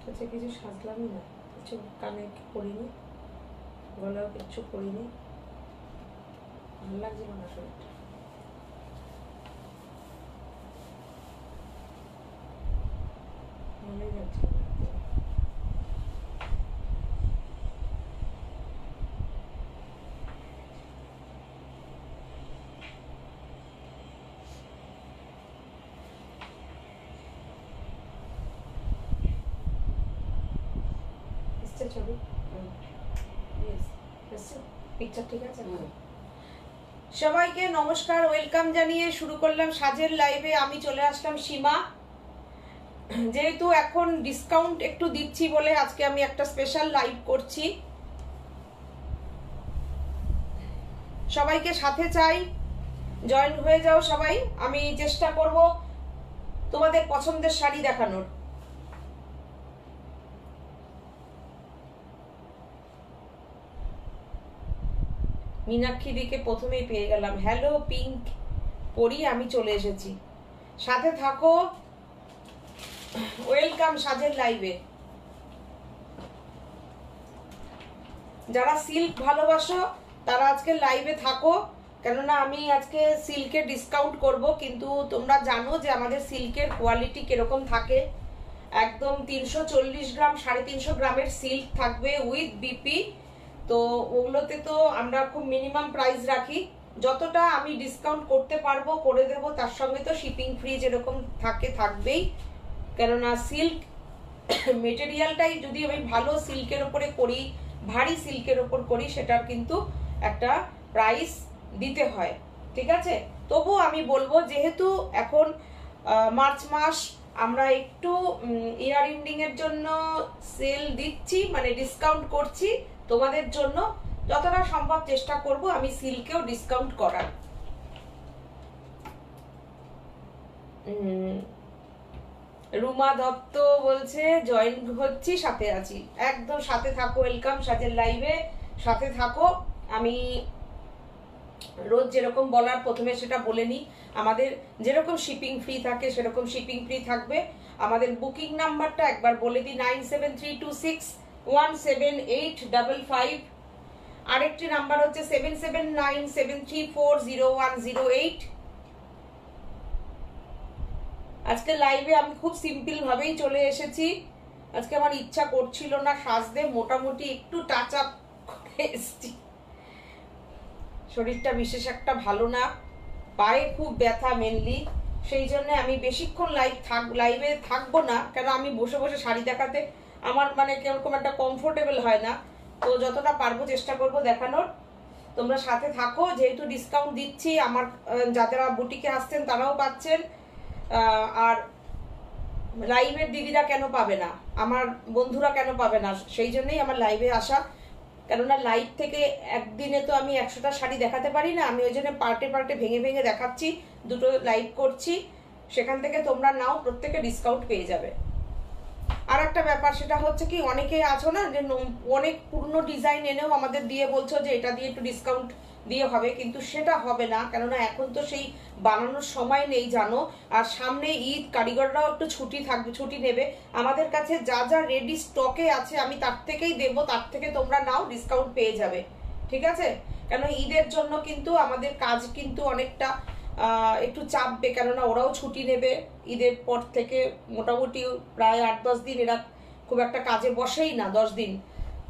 আচ্ছা কিছু সাজলামই না, কিছু কানে পরিনি, গলাও কিচ্ছু পরিনি, ভালো লাগছিল না শরীরটা। ভালোই লাগছিল না। ছবি পিকচার ঠিক আছে। সবাইকে নমস্কার, ওয়েলকাম জানিয়ে শুরু করলাম সাজের লাইভে। আমি চলে আসলাম সীমা। যেহেতু এখন ডিসকাউন্ট একটু দিচ্ছি বলে আজকে আমি একটা স্পেশাল লাইভ করছি। সবাইকে সাথে চাই, জয়েন হয়ে যাও সবাই। আমি চেষ্টা করব তোমাদের পছন্দের শাড়ি দেখানোর। মীনাক্ষী দিকে প্রথমেই পেয়ে গেলাম। হ্যালো পিঙ্ক পরি, আমি চলে এসেছি, সাথে থাকো। ওয়েলকাম সাজের লাইভে। যারা সিল্ক ভালোবাসো তারা আজকে লাইভে থাকো, কেননা আমি আজকে সিল্কের ডিসকাউন্ট করব। কিন্তু তোমরা জানো যে আমাদের সিল্কের কোয়ালিটি কিরকম থাকে। একদম 340 গ্রাম 350 গ্রামের সিল্ক থাকবে উইথ বিপি। তো ওগুলোতে তো আমরা খুব মিনিমাম প্রাইস রাখি। যতটা আমি ডিসকাউন্ট করতে পারবো করে দেব, তার সঙ্গে তো শিপিং ফ্রি যেরকম থাকবেই। কেননা সিল্ক মেটেরিয়ালটাই যদি আমি ভালো সিল্কের ওপরে করি, ভারী সিল্কের ওপর করি, সেটার কিন্তু একটা প্রাইস দিতে হয়, ঠিক আছে। তবু আমি বলবো, যেহেতু এখন মার্চ মাস, আমরা একটু ইয়ার এন্ডিং এর জন্য সেল দিচ্ছি, মানে ডিসকাউন্ট করছি তোমাদের জন্য। যতটা সম্ভব চেষ্টা করব আমি সিল্কেও ডিসকাউন্ট করার। রুমা দত্ত বলছে জয়েন হচ্ছি, সাথে আছি। একদম সাথে থাকো, ওয়েলকাম সাজের লাইভে, সাথে থাকো। আমি রোজ যেরকম বলার প্রথমে সেটা বলে নিই। আমাদের যেরকম শিপিং ফ্রি থাকে সেরকম শিপিং ফ্রি থাকবে। আমাদের বুকিং নাম্বারটা একবার বলে দিই, 9732617855। আরেকটি নাম্বার হচ্ছে 7797340108। আজকে লাইভে আমি খুব সিম্পল ভাবেই চলে এসেছি। আজকে আমার ইচ্ছা করছিল না সাজতে, মোটামুটি একটু টাচ আপ করে এসেছি। শরীরটা বিশেষ একটা ভালো না, পায়ে খুব ব্যথা মেনলি, সেই জন্য আমি বেশিক্ষণ লাইভে থাকবো না। কেন আমি বসে বসে শাড়ি দেখাতে আমার মানে কিরকম একটা কমফোর্টেবল হয় না। তো যতটা পারবো চেষ্টা করবো দেখানোর। তোমরা সাথে থাকো, যেহেতু ডিসকাউন্ট দিচ্ছি। আমার যারা বুটিকে আসছেন তারাও পাচ্ছেন, আর লাইভের দিদিরা কেন পাবে না, আমার বন্ধুরা কেন পাবে না, সেই জন্যই আমার লাইভে আসা। কেননা লাইভ থেকে একদিনে তো আমি 100টা শাড়ি দেখাতে পারি না। আমি ওই জন্য পার্টে পার্টে ভেঙে ভেঙে দেখাচ্ছি, দুটো লাইভ করছি। সেখান থেকে তোমরা নাও, প্রত্যেকে ডিসকাউন্ট পেয়ে যাবে। আর একটা ব্যাপার, সেটা হচ্ছে কি, অনেকে আছো না যে অনেক পুরনো ডিজাইন এনেও আমাদের দিয়ে বলছো যে এটা দিয়ে একটু ডিসকাউন্ট দিয়ে হবে, কিন্তু সেটা হবে না। কেননা এখন তো সেই বানানোর সময় নেই জানো, আর সামনে ঈদ, কারিগররাও একটু ছুটি নেবে। আমাদের কাছে যা যা রেডি স্টকে আছে আমি তার থেকেই দেবো, তার থেকে তোমরা নাও, ডিসকাউন্ট পেয়ে যাবে, ঠিক আছে। কেন ঈদের জন্য কিন্তু আমাদের কাজ কিন্তু অনেকটা একটু চাপবে, কেননা ওরাও ছুটি নেবে ঈদের পর থেকে। মোটামুটি প্রায় 8-10 দিন এরা খুব একটা কাজে বসেই না, 10 দিন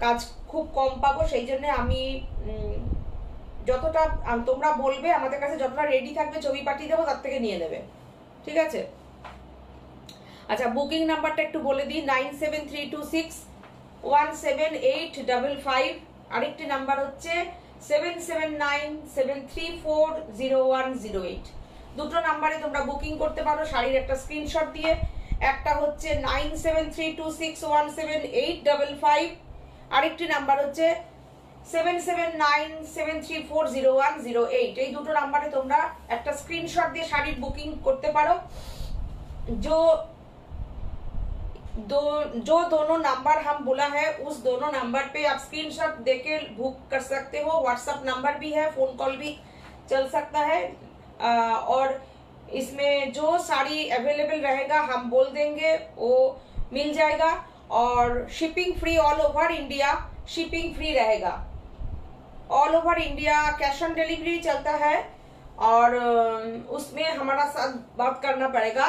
কাজ খুব কম পাবো। সেই জন্য আমি যতটা তোমরা বলবে আমাদের কাছে, যতটা রেডি থাকবে ছবি পাঠিয়ে দেবো, তার থেকে নিয়ে নেবে, ঠিক আছে। আচ্ছা, বুকিং নাম্বারটা একটু বলে দিই, 9732617855। আরেকটি নাম্বার হচ্ছে 7797340108। দুটো নাম্বারে তোমরা বুকিং করতে পারো শাড়ির একটা স্ক্রিনশট দিয়ে। একটা হচ্ছে 9732617855, আরেকটি নাম্বার হচ্ছে 7797340108। এই দুটো নাম্বারে তোমরা একটা স্ক্রিনশট দিয়ে শাড়ির বুকিং করতে পারো। जो दोनों नंबर हम बोला है, उस दोनों नंबर पे आप स्क्रीनशॉट देके बुक कर सकते हो। व्हाट्सएप नंबर भी है, फोन कॉल भी चल सकता है। और इसमें जो साड़ी अवेलेबल रहेगा हम बोल देंगे, वो मिल जाएगा। और shipping free all over India, shipping free रहेगा all over India. Cash on delivery चलता है और उसमें हमारा साथ बात करना पड़ेगा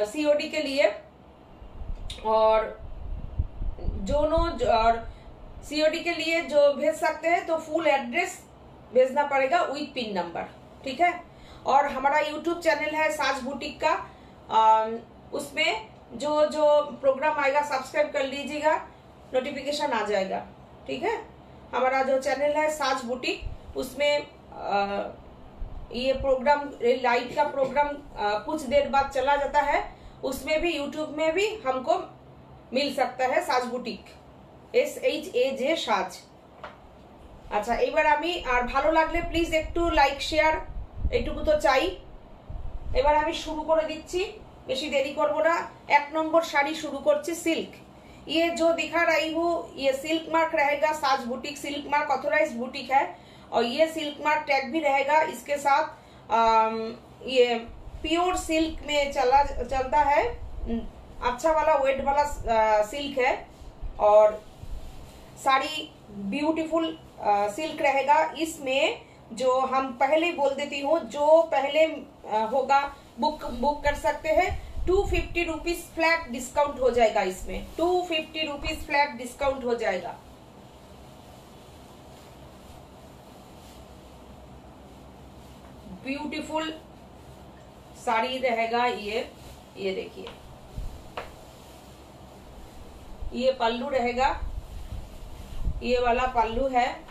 सीओडी के लिए। और दोनों और सीओडी के लिए जो भेज सकते हैं तो फुल एड्रेस भेजना पड़ेगा विथ पिन नंबर, ठीक है। और हमारा यूट्यूब चैनल है साज बुटीक का, उसमें जो जो प्रोग्राम आएगा सब्सक्राइब कर लीजिएगा, नोटिफिकेशन आ जाएगा, ठीक है। हमारा जो चैनल है साज बुटीक, उसमें ये प्रोग्राम लाइव का प्रोग्राम कुछ देर बाद चला जाता है, उसमें भी यूट्यूब में भी हमको मिल सकता है साज बुटीक, SHAJ साज। আচ্ছা, এবার আমি আর ভালো লাগলে প্লিজ একটু লাইক শেয়ার এইটুকু তো চাই। এবার আমি শুরু করে দিচ্ছি, বেশি দেরি করব না। 1 নম্বর শাড়ি শুরু করছি সিল্ক। ये जो दिखा रही हूँ ये सिल्क मार्क रहेगा, Saaj boutique silk mark authorised boutique है और ये सिल्क मार्क टैग भी रहेगा इसके साथ। ये प्योर सिल्क में चलता है, अच्छा वाला वेट वाला सिल्क है और साड़ी ब्यूटीफुल सिल्क रहेगा। इसमें जो हम पहले बोल देती हूँ, जो पहले होगा बुक कर सकते हैं। 250 रुपीज फ्लैट डिस्काउंट हो जाएगा, इसमें 250 रुपीज फ्लैट डिस्काउंट हो जाएगा। ब्यूटीफुल साड़ी रहेगा ये देखिए, ये पल्लू रहेगा, ये वाला पल्लू है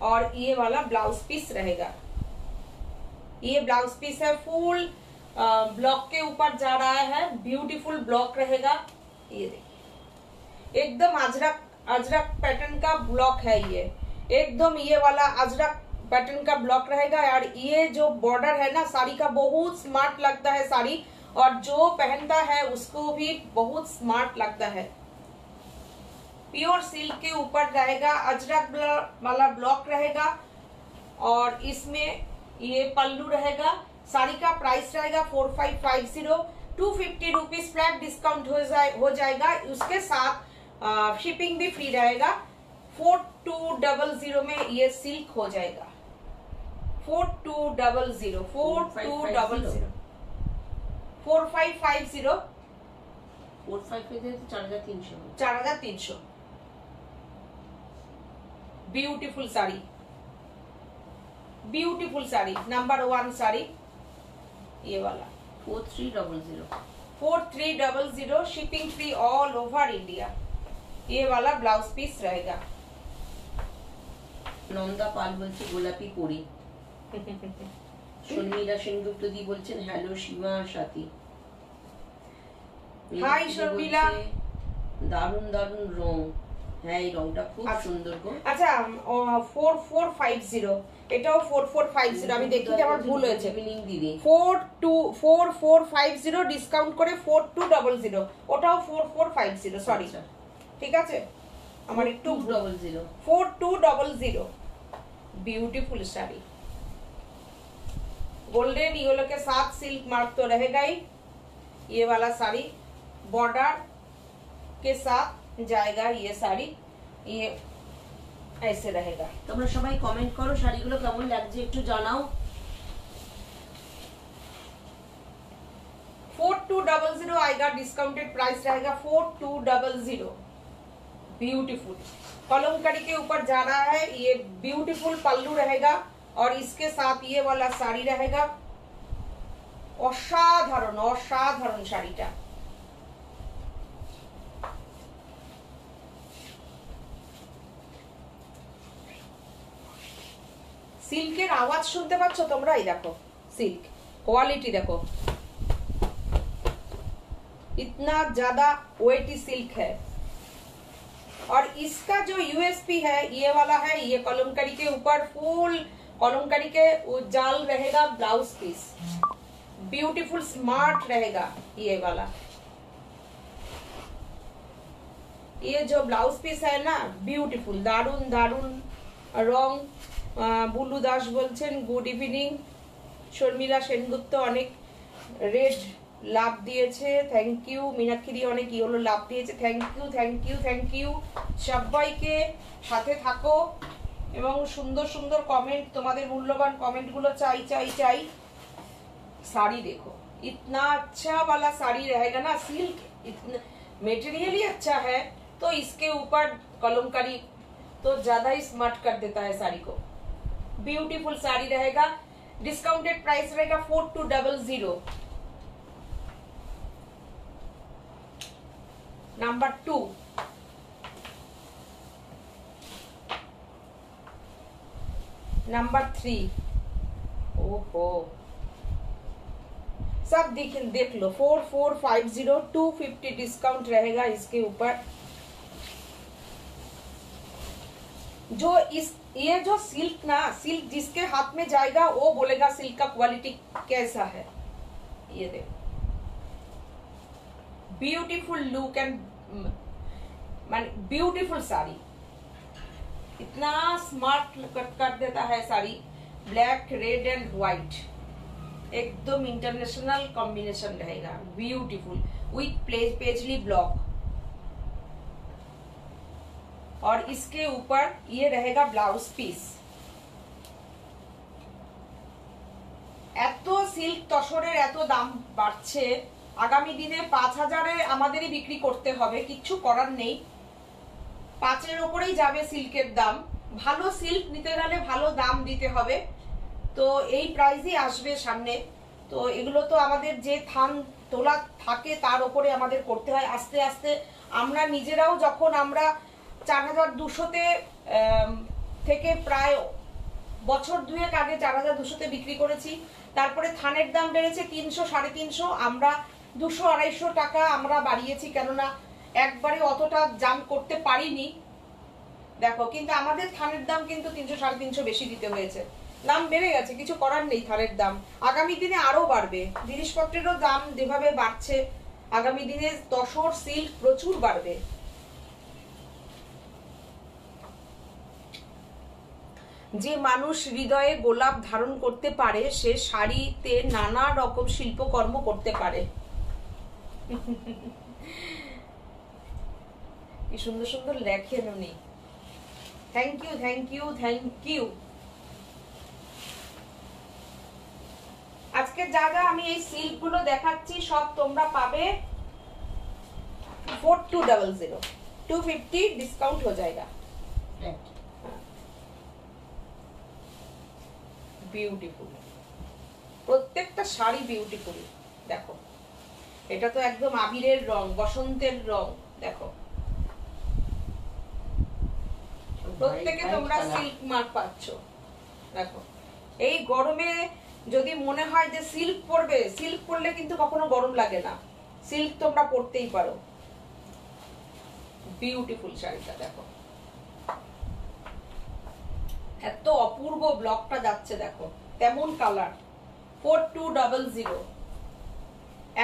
और ये वाला ब्लाउज पीस रहेगा। ये ब्लाउज पीस है, फुल ब्लॉक के ऊपर जा रहा है, ब्यूटीफुल ब्लॉक रहेगा। ये देखिए एकदम अजरक पैटर्न का ब्लॉक है, ये एकदम ये वाला अजरक पैटर्न का ब्लॉक रहेगा। और ये जो बॉर्डर है ना साड़ी का, बहुत स्मार्ट लगता है साड़ी, और जो पहनता है उसको भी बहुत स्मार्ट लगता है। प्योर सिल्क के ऊपर रहेगा, अजरक वाला ब्लॉक रहेगा और इसमें ये पल्लू रहेगा। साड़ी का प्राइस रहेगा 4550, 250 रुपीज फ्लैट डिस्काउंट हो जाएगा। उसके साथ शिपिंग भी फ्री रहेगा। 4200 में ये सिल्क हो जाएगा। 4200 4550 4300 beautiful sari, beautiful sari, number 1 sari ये वाला 4300 shipping free all over India. ये वाला ब्लाउज पीस रहेगा। নন্দা পাল বলছে গোলাপি পরি। শর্মিলা সেনগুপ্ত দি বলছেন হ্যালো সীমা সাথী। হাই শর্মিলা, দারুন দারুন রং। হ্যাঁ এই রংটা খুব সুন্দর গো। আচ্ছা 4450, এটাও 4450। আমি দেখি যে আমার ভুল হয়েছে। 4450 ডিসকাউন্ট করে 4200, ওটাও 4450, সরি ঠিক আছে আমার একটু 4200। ब्यूटीफुल साड़ी गोल्डन येलो के साथ सिल्क मार्क तो रहेगा ही। ये वाला साड़ी बॉर्डर के साथ जाएगा, ये साड़ी ये ऐसे रहेगा। তোমরা সবাই কমেন্ট করো শাড়িগুলো কেমন লাগছে একটু জানাও। 4200 आएगा, डिस्काउंटेड प्राइस रहेगा 4200। ब्यूटीफुल कलमकारी के ऊपर जा रहा है, ये ब्यूटीफुल पल्लू रहेगा और इसके साथ ये वाला साड़ी रहेगा। असाधारण असाधारण শাড়িটা। সিল্কের আওয়াজ শুনতে পাচ্ছ তোমরা? এই দেখো सिल्क क्वालिटी देखो, इतना ज्यादा वेटी सिल्क है। और इसका जो यूएसपी है ये वाला है, ये कलमकारी के ऊपर फुल कलमकारी के जाल रहेगा, ब्लाउज पीस ब्यूटीफुल स्मार्ट रहेगा। ये वाला ये जो ब्लाउज पीस है ना ब्यूटीफुल, दारुन दारुन रंग। बुलू दास बोलছেন गुड इवनिंग। शर्मिला सेनगुप्त अनेक रेड লাভ দিয়েছে, থ্যাংক ইউ। মীনাক্ষী দিয়ে অনেক ইয়েলো লাভ দিয়েছে, thank you thank you thank you. সবাইকে সাথে থাকো এবং সুন্দর সুন্দর কমেন্ট, তোমাদের মূল্যবান কমেন্টগুলো চাই চাই চাই। साड़ी देखो, इतना अच्छा वाला साड़ी रहेगा ना, सिल्क मटेरियल ही अच्छा है, तो इसके ऊपर कलमकारी तो ज्यादा ही स्मार्ट कर देता है साड़ी को। ब्यूटीफुल साड़ी रहेगा, डिस्काउंटेड प्राइस रहेगा 4200। नंबर 2, नंबर 3, ओहो सब देख लो। 4450, 250 डिस्काउंट रहेगा इसके ऊपर। जो ये जो सिल्क ना, सिल्क जिसके हाथ में जाएगा वो बोलेगा सिल्क का क्वालिटी कैसा है। ये देखो, beautiful look and beautiful sari, इतना स्मार्ट कर देता है sari. Black, red and white, एकदम इंटरनेशनल कॉम्बिनेशन रहेगा, ब्यूटीफुल विथ पेजली ब्लॉक। और इसके ऊपर ये रहेगा ब्लाउज पीस। এত সিল্ক তসরের এত দাম বাড়ছে, আগামী দিনে 5000-এ আমাদেরই বিক্রি করতে হবে, কিচ্ছু করার নেই। 5-এর উপরেই যাবে সিল্কের দাম। ভালো সিল্ক নিতে গেলে ভালো দাম দিতে হবে, তো এই প্রাইসই আসবে সামনে। তো এগুলো তো আমাদের যে থান তোলা থাকে তার উপরে আমাদের করতে হয়। আস্তে আস্তে আমরা নিজেরাও যখন আমরা 4200-তে থেকে প্রায় বছর দুয়েক আগে 4200-তে বিক্রি করেছি, তারপরে থানের দাম বেড়েছে 300 350, আমরা 200-250 টাকা আমরা বাড়িয়েছি, কেননা একবারে অতটা জাম করতে পারিনি দেখো। কিন্তু আমাদের থানের দাম কিন্তু 300 350 বেশি দিতে হয়েছে, দাম বেড়ে গেছে, কিছু করার নেই। থানের দাম আগামী দিনে আরো বাড়বে, জিনিসপত্রেরও দাম যেভাবে বাড়ছে আগামী দিনে তসর সিল্ক প্রচুর বাড়বে। যে মানুষ হৃদয়ে গোলাপ ধারণ করতে পারে সে শাড়িতে নানা রকম শিল্পকর্ম করতে পারে। কি সুন্দর সুন্দর লেখেন উনি, thank you thank you thank you. আজকে যা যা আমি এই সিল্ক গুলো দেখাচ্ছি সব তোমরা পাবে 4200, 250 डिस्काउंट हो जाएगा। বিউটিফুল, প্রত্যেকটা শাড়ি বিউটিফুল। দেখো এটা তো একদম আবিরের রং, বসন্তের রং। দেখো প্রত্যেকে তোমরা সিল্ক মার্ক পাচ্ছ। দেখো এই গরমে যদি মনে হয় যে সিল্ক পরবে, সিল্ক পরলে কিন্তু কখনো গরম লাগে না, সিল্ক তোমরা পরতেই পারো। বিউটিফুল শাড়িটা দেখো, এত অপূর্ব ব্লকটা যাচ্ছে দেখো, তেমন কালার। 4200।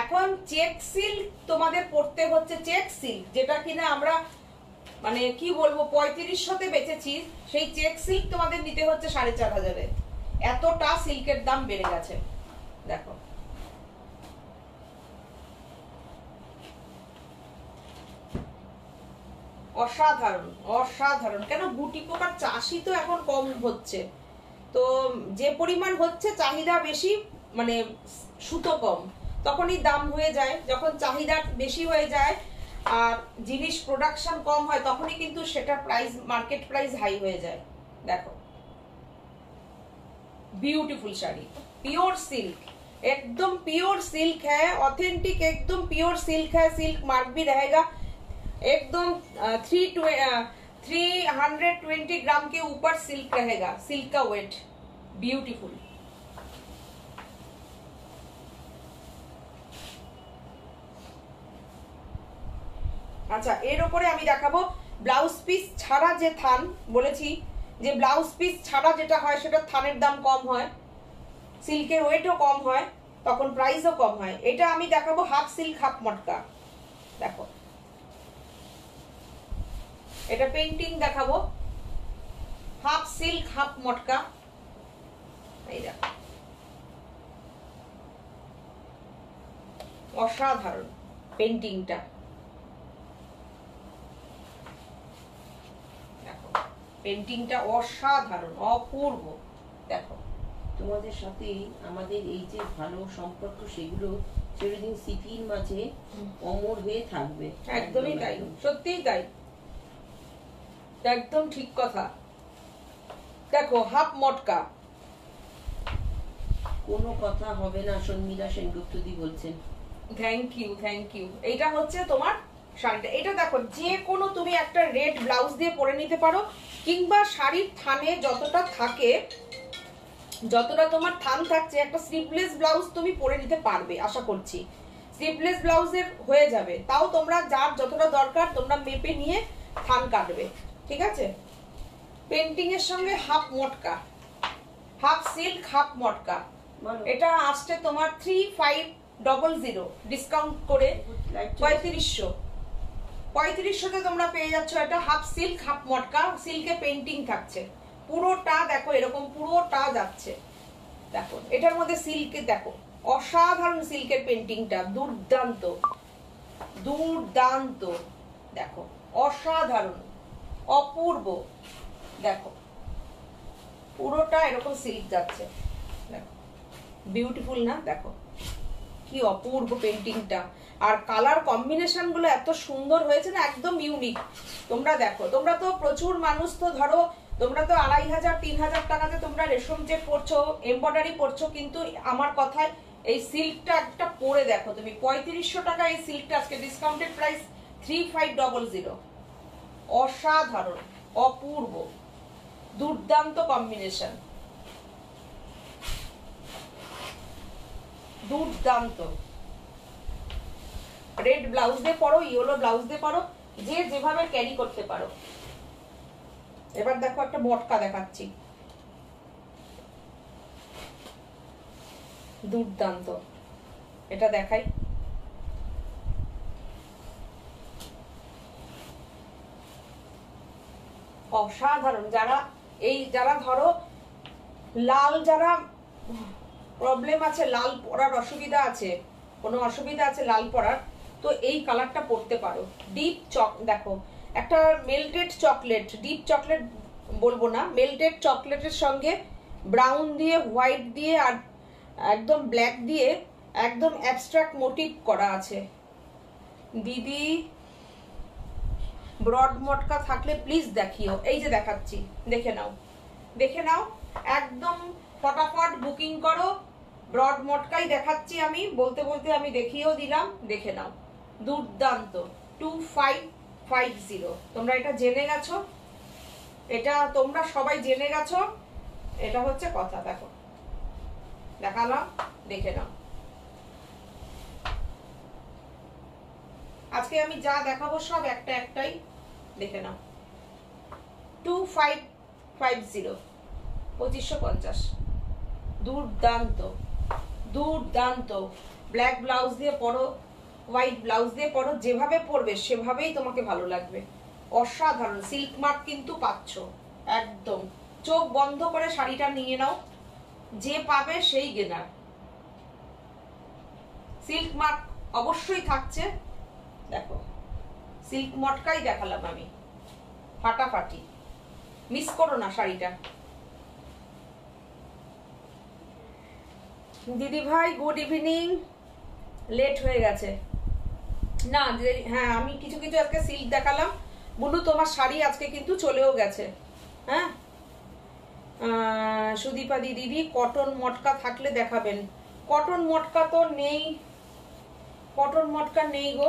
এখন চেক সিল্ক তোমাদের পড়তে হচ্ছে, চেক সিল্ক যেটা কিনা আমরা মানে কি বলবো 3500-তে বেচেছি, সেই চেক সিল্ক তোমাদের নিতে হচ্ছে 4500-এ। এতটা সিল্কের দাম বেড়ে গেছে দেখো। অসাধারণ অসাধারণ। কেন গুটি পোকার চাষই তো এখন কম হচ্ছে, তো যে পরিমাণ হচ্ছে চাহিদা বেশি, মানে সুতো কম, তখনই দাম হয়ে যায়। যখন চাহিদা বেশি হয়ে যায় আর জিনিস প্রোডাকশন কম হয় তখনই কিন্তু সেটা প্রাইস, মার্কেট প্রাইস হাই হয়ে যায়। দেখো ब्यूटीफुल साड़ी, प्योर सिल्क, एकदम प्योर सिल्क है, ऑथेंटिक एकदम प्योर सिल्क है। सिल्क मार्क भी रहेगा, एकदम 320 ग्राम के ऊपर सिल्क रहेगा, सिल्क का वेट। ब्यूटीफुल। আচ্ছা এর উপরে আমি দেখাবো ব্লাউজ পিস ছাড়া যে থান, বলেছি যে ব্লাউজ পিস ছাড়া যেটা হয় সেটা থানের দাম কম হয়, সিল্কের ওয়েটও কম হয়, তখন প্রাইসও কম হয়। এটা আমি দেখাবো হাফ সিল্ক হাফ মটকা। দেখো এটা পেইন্টিং দেখাবো, হাফ সিল্ক হাফ মটকা। এই দেখো অসাধারণ পেন্টিংটা, দেখো পেন্টিংটা অসাধারণ, অপূর্ব। দেখো তোমাদের সাথে আমাদের এই যে ভালো সম্পর্ক সেগুলো চিরদিন স্মৃতির মাঝে অমর হয়ে থাকবে। একদমই তাই, সত্যিই তাই, একদম ঠিক কথা। দেখো হাফ মটকা, কোনো কথা হবে না, শর্মিলা সেনগুপ্তদি বলছেন। Thank you, thank you. এইটা হচ্ছে তোমার শাড়িটা। এটা দেখো যে কোনো তুমি একটা রেড ব্লাউজ দিয়ে পরে নিতে পারো, কিংবা শাড়ির থানে যতটা থাকে, যতটা তোমার থান থাকছে, একটা স্লিভলেস ব্লাউজ তুমি পরে নিতে পারবে আশা করছি। স্লিভলেস ব্লাউজের হয়ে যাবে, তাও তোমরা যার যতটা দরকার তোমরা মেপে নিয়ে থান কাটবে, ঠিক আছে। পেন্টিং এর সঙ্গে হাফ মটকা, হাফ সিল্ক হাফ মটকা, এটা আসছে তোমার 3500 ডিসকাউন্ট করে 3500 তোমরা পেয়ে যাচ্ছ। এটা হাফ সিল্ক হাফ মটকা, সিল্কে পেন্টিং থাকছে পুরোটা। দেখো এরকম পুরোটা যাচ্ছে, দেখো এটার মধ্যে সিল্কে, দেখো অসাধারণ সিল্কের পেন্টিংটা, দুর্দান্ত দুর্দান্ত, দেখো অসাধারণ, অপূর্ব। দেখো পুরোটা এরকম সিল্ক যাচ্ছে, দেখো বিউটিফুল না? দেখো কি অপূর্ব পেন্টিংটা, আর কালার কম্বিনেশন গুলো এত সুন্দর হয়েছে না, একদম ইউনিক। তোমরা দেখো, তোমরা তো প্রচুর মানুষ, তো ধরো তোমরা তো 2500-3000 টাকাতে তোমরা রেশম চেক করছো, এমব্রয়ডারি করছো, কিন্তু আমার কথায় এই সিল্কটা একটা পরে দেখো তুমি, 3500 টাকা এই সিল্কটা আজকে ডিসকাউন্টেড প্রাইস 3500। অসাধারণ, অপূর্ব, দুর্দান্ত কম্বিনেশন, দুর্দান্ত। রেড ব্লাউজ দিয়ে পরো, ইয়েলো ব্লাউজ দিয়ে পরো, যে যেভাবে ক্যারি করতে পারো। এবার দেখো একটা মটকা দেখাচ্ছি, দুর্দান্ত। এটা দেখাই, অসাধারণ। যারা ধরো লাল, যারা প্রবলেম আছে, লাল পরার অসুবিধা আছে, কোনো অসুবিধা আছে লাল পরার, তো এই কালারটা পরতে পারো। ডিপ দেখো একটা মেল্টেড চকলেট, ডিপ চকলেট বলবো না, মেল্টেড চকলেটের সঙ্গে ব্রাউন দিয়ে, হোয়াইট দিয়ে, আর একদম ব্ল্যাক দিয়ে একদম অ্যাবস্ট্রাক্ট মোটিভ করা আছে। দিদি ব্রড মটকা থাকলে প্লিজ দেখিও। এই যে দেখাচ্ছি, দেখে নাও, দেখে নাও, একদম ফটাফট বুকিং করো। ব্রড মটকাই দেখাচ্ছি আমি, বলতে বলতে আমি দেখিয়েও দিলাম, দেখে নাও, দুর্দান্ত। 2550। তোমরা এটা জেনে গেছো, এটা তোমরা সবাই জেনে গেছো, এটা হচ্ছে কথা। দেখো দেখালাম, দেখে নাও। আজকে আমি যা দেখাবো সব একটা একটাই, দেখে নাও। 2550, 2550, দুর্দান্ত দুর্দান্ত। ব্ল্যাক ব্লাউজ দিয়ে পরো, হোয়াইট ব্লাউজ দিয়ে পরো, যেভাবে পরবে সেভাবেই তোমাকে ভালো লাগবে। অসাধারণ। সিল্ক মার্ক কিন্তু পাচ্ছ একদম, চোখ বন্ধ করে শাড়িটা নিয়ে নাও, যে পাবে সেই গেনার। সিল্ক মার্ক অবশ্যই থাকছে। দেখো সিল্ক মটকাই দেখালাম আমি, ফাটাফাটি, মিস করো না শাড়িটা। দিদি ভাই গুড ইভিনিং, লেট হয়ে গেছে না? হ্যাঁ আমি কিছু কিছু আজকে সিল্ক দেখালাম। বুলু তোমার শাড়ি আজকে কিন্তু চলেও গেছে। হ্যাঁ সুদীপা দিদি, কটন মটকা থাকলে দেখাবেন। কটন মটকা তো নেই, কটন মটকা নেই গো।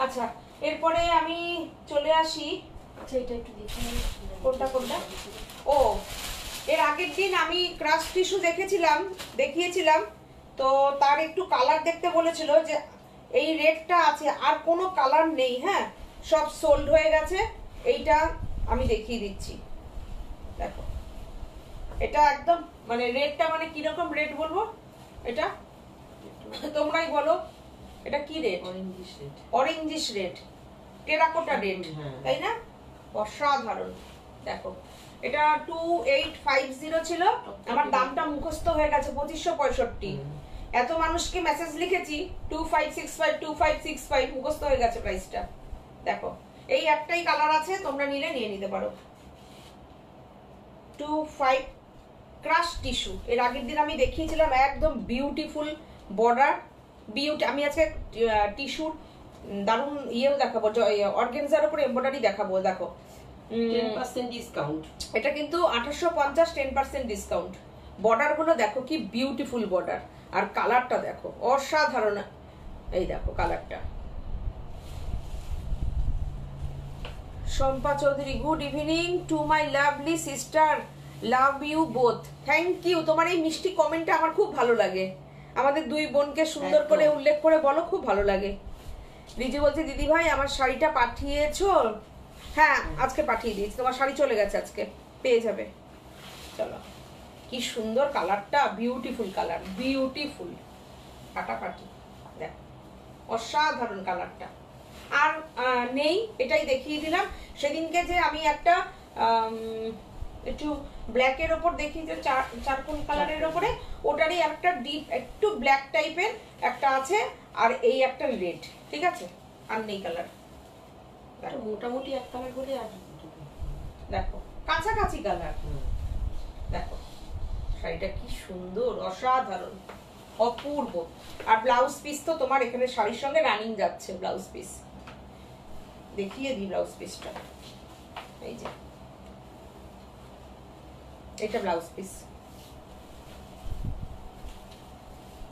আচ্ছা এরপরে আমি চলে আসি। আচ্ছা এটা একটু দেখে কোনটা কোনটা? ও এর আগের দিন আমি ক্রাশ টিস্যু দেখিয়েছিলাম, তো তার একটু কালার দেখতে বলেছিল, যে এই রেডটা আছে, আর কোনো কালার নেই। হ্যাঁ সব সোল্ড হয়ে গেছে। এইটা আমি দেখিয়ে দিচ্ছি, দেখো এটা একদম মানে রেডটা, মানে কিরকম রেড বলবো এটা, তোমরাই বলো এটা কি red? Orangish red, terracotta red, তাই না? অসাধারণ। দেখো এটা 2850 ছিল, আমার দামটা মুখস্থ হয়ে গেছে 2565। এত মানুষকে মেসেজ লিখেছি 2565 2565 মুখস্থ হয়ে গেছে প্রাইসটা। দেখো এই একটাই কালার আছে, তোমরা নিলে নিয়ে নিতে পারো। 25 ক্রাশ টিস্যু, এর আগের দিন আমি দেখিয়েছিলাম একদম বিউটিফুল বর্ডার, বিউটি। আমি আজকে টিস্যুর দারুণ ইয়েও দেখাবো, অর্গানজার উপরে এমব্রয়ডারি দেখাবো। দেখো 10% ডিসকাউন্ট, এটা কিন্তু 2850, 10% ডিসকাউন্ট। বর্ডার গুলো দেখো কি বিউটিফুল বর্ডার, আর কালারটা দেখো অসাধারণ। এই দেখো কালারটা। Shampa Chowdhury, good evening to my lovely sister, love you both. Thank you, তোমার এই মিষ্টি কমেন্টটা আমার খুব ভালো লাগে। আমাদের দুই বোনকে সুন্দর করে উল্লেখ করে বলো, খুব ভালো লাগে। রিজু বলছে দিদি ভাই আমার শাড়িটা পাঠিয়েছো? হ্যাঁ আজকে পাঠিয়ে দিয়েছি, তোমার শাড়ি চলে গেছে, আজকে পেয়ে যাবে। চলো, কি সুন্দর কালারটা, বিউটিফুল কালার, বিউটিফুল ফাটাফাটি, দেখ অসাধারণ কালারটা। আর নেই, এটাই দেখিয়ে দিলাম। সেদিনকে যে আমি একটা একটু ব্ল্যাকের ওপর দেখিয়েছি, চারকোল কালারের ওপরে, ওটারই একটা ডিপ একটু ব্ল্যাক টাইপের একটা আছে, আর এই একটা রেড, ঠিক আছে, আর নেই কালার। মোটামুটি এক কালার করে। আর দেখো কাছাকাছি কালার, দেখো শাড়িটা কি সুন্দর, অসাধারণ, অপূর্ব। আর ব্লাউজ পিস তো তোমার এখানে শাড়ির সঙ্গে রানিং যাচ্ছে। ব্লাউজ পিস দেখিয়ে দিই, ব্লাউজ পিসটা এই যে, এটা ব্লাউজ পিস,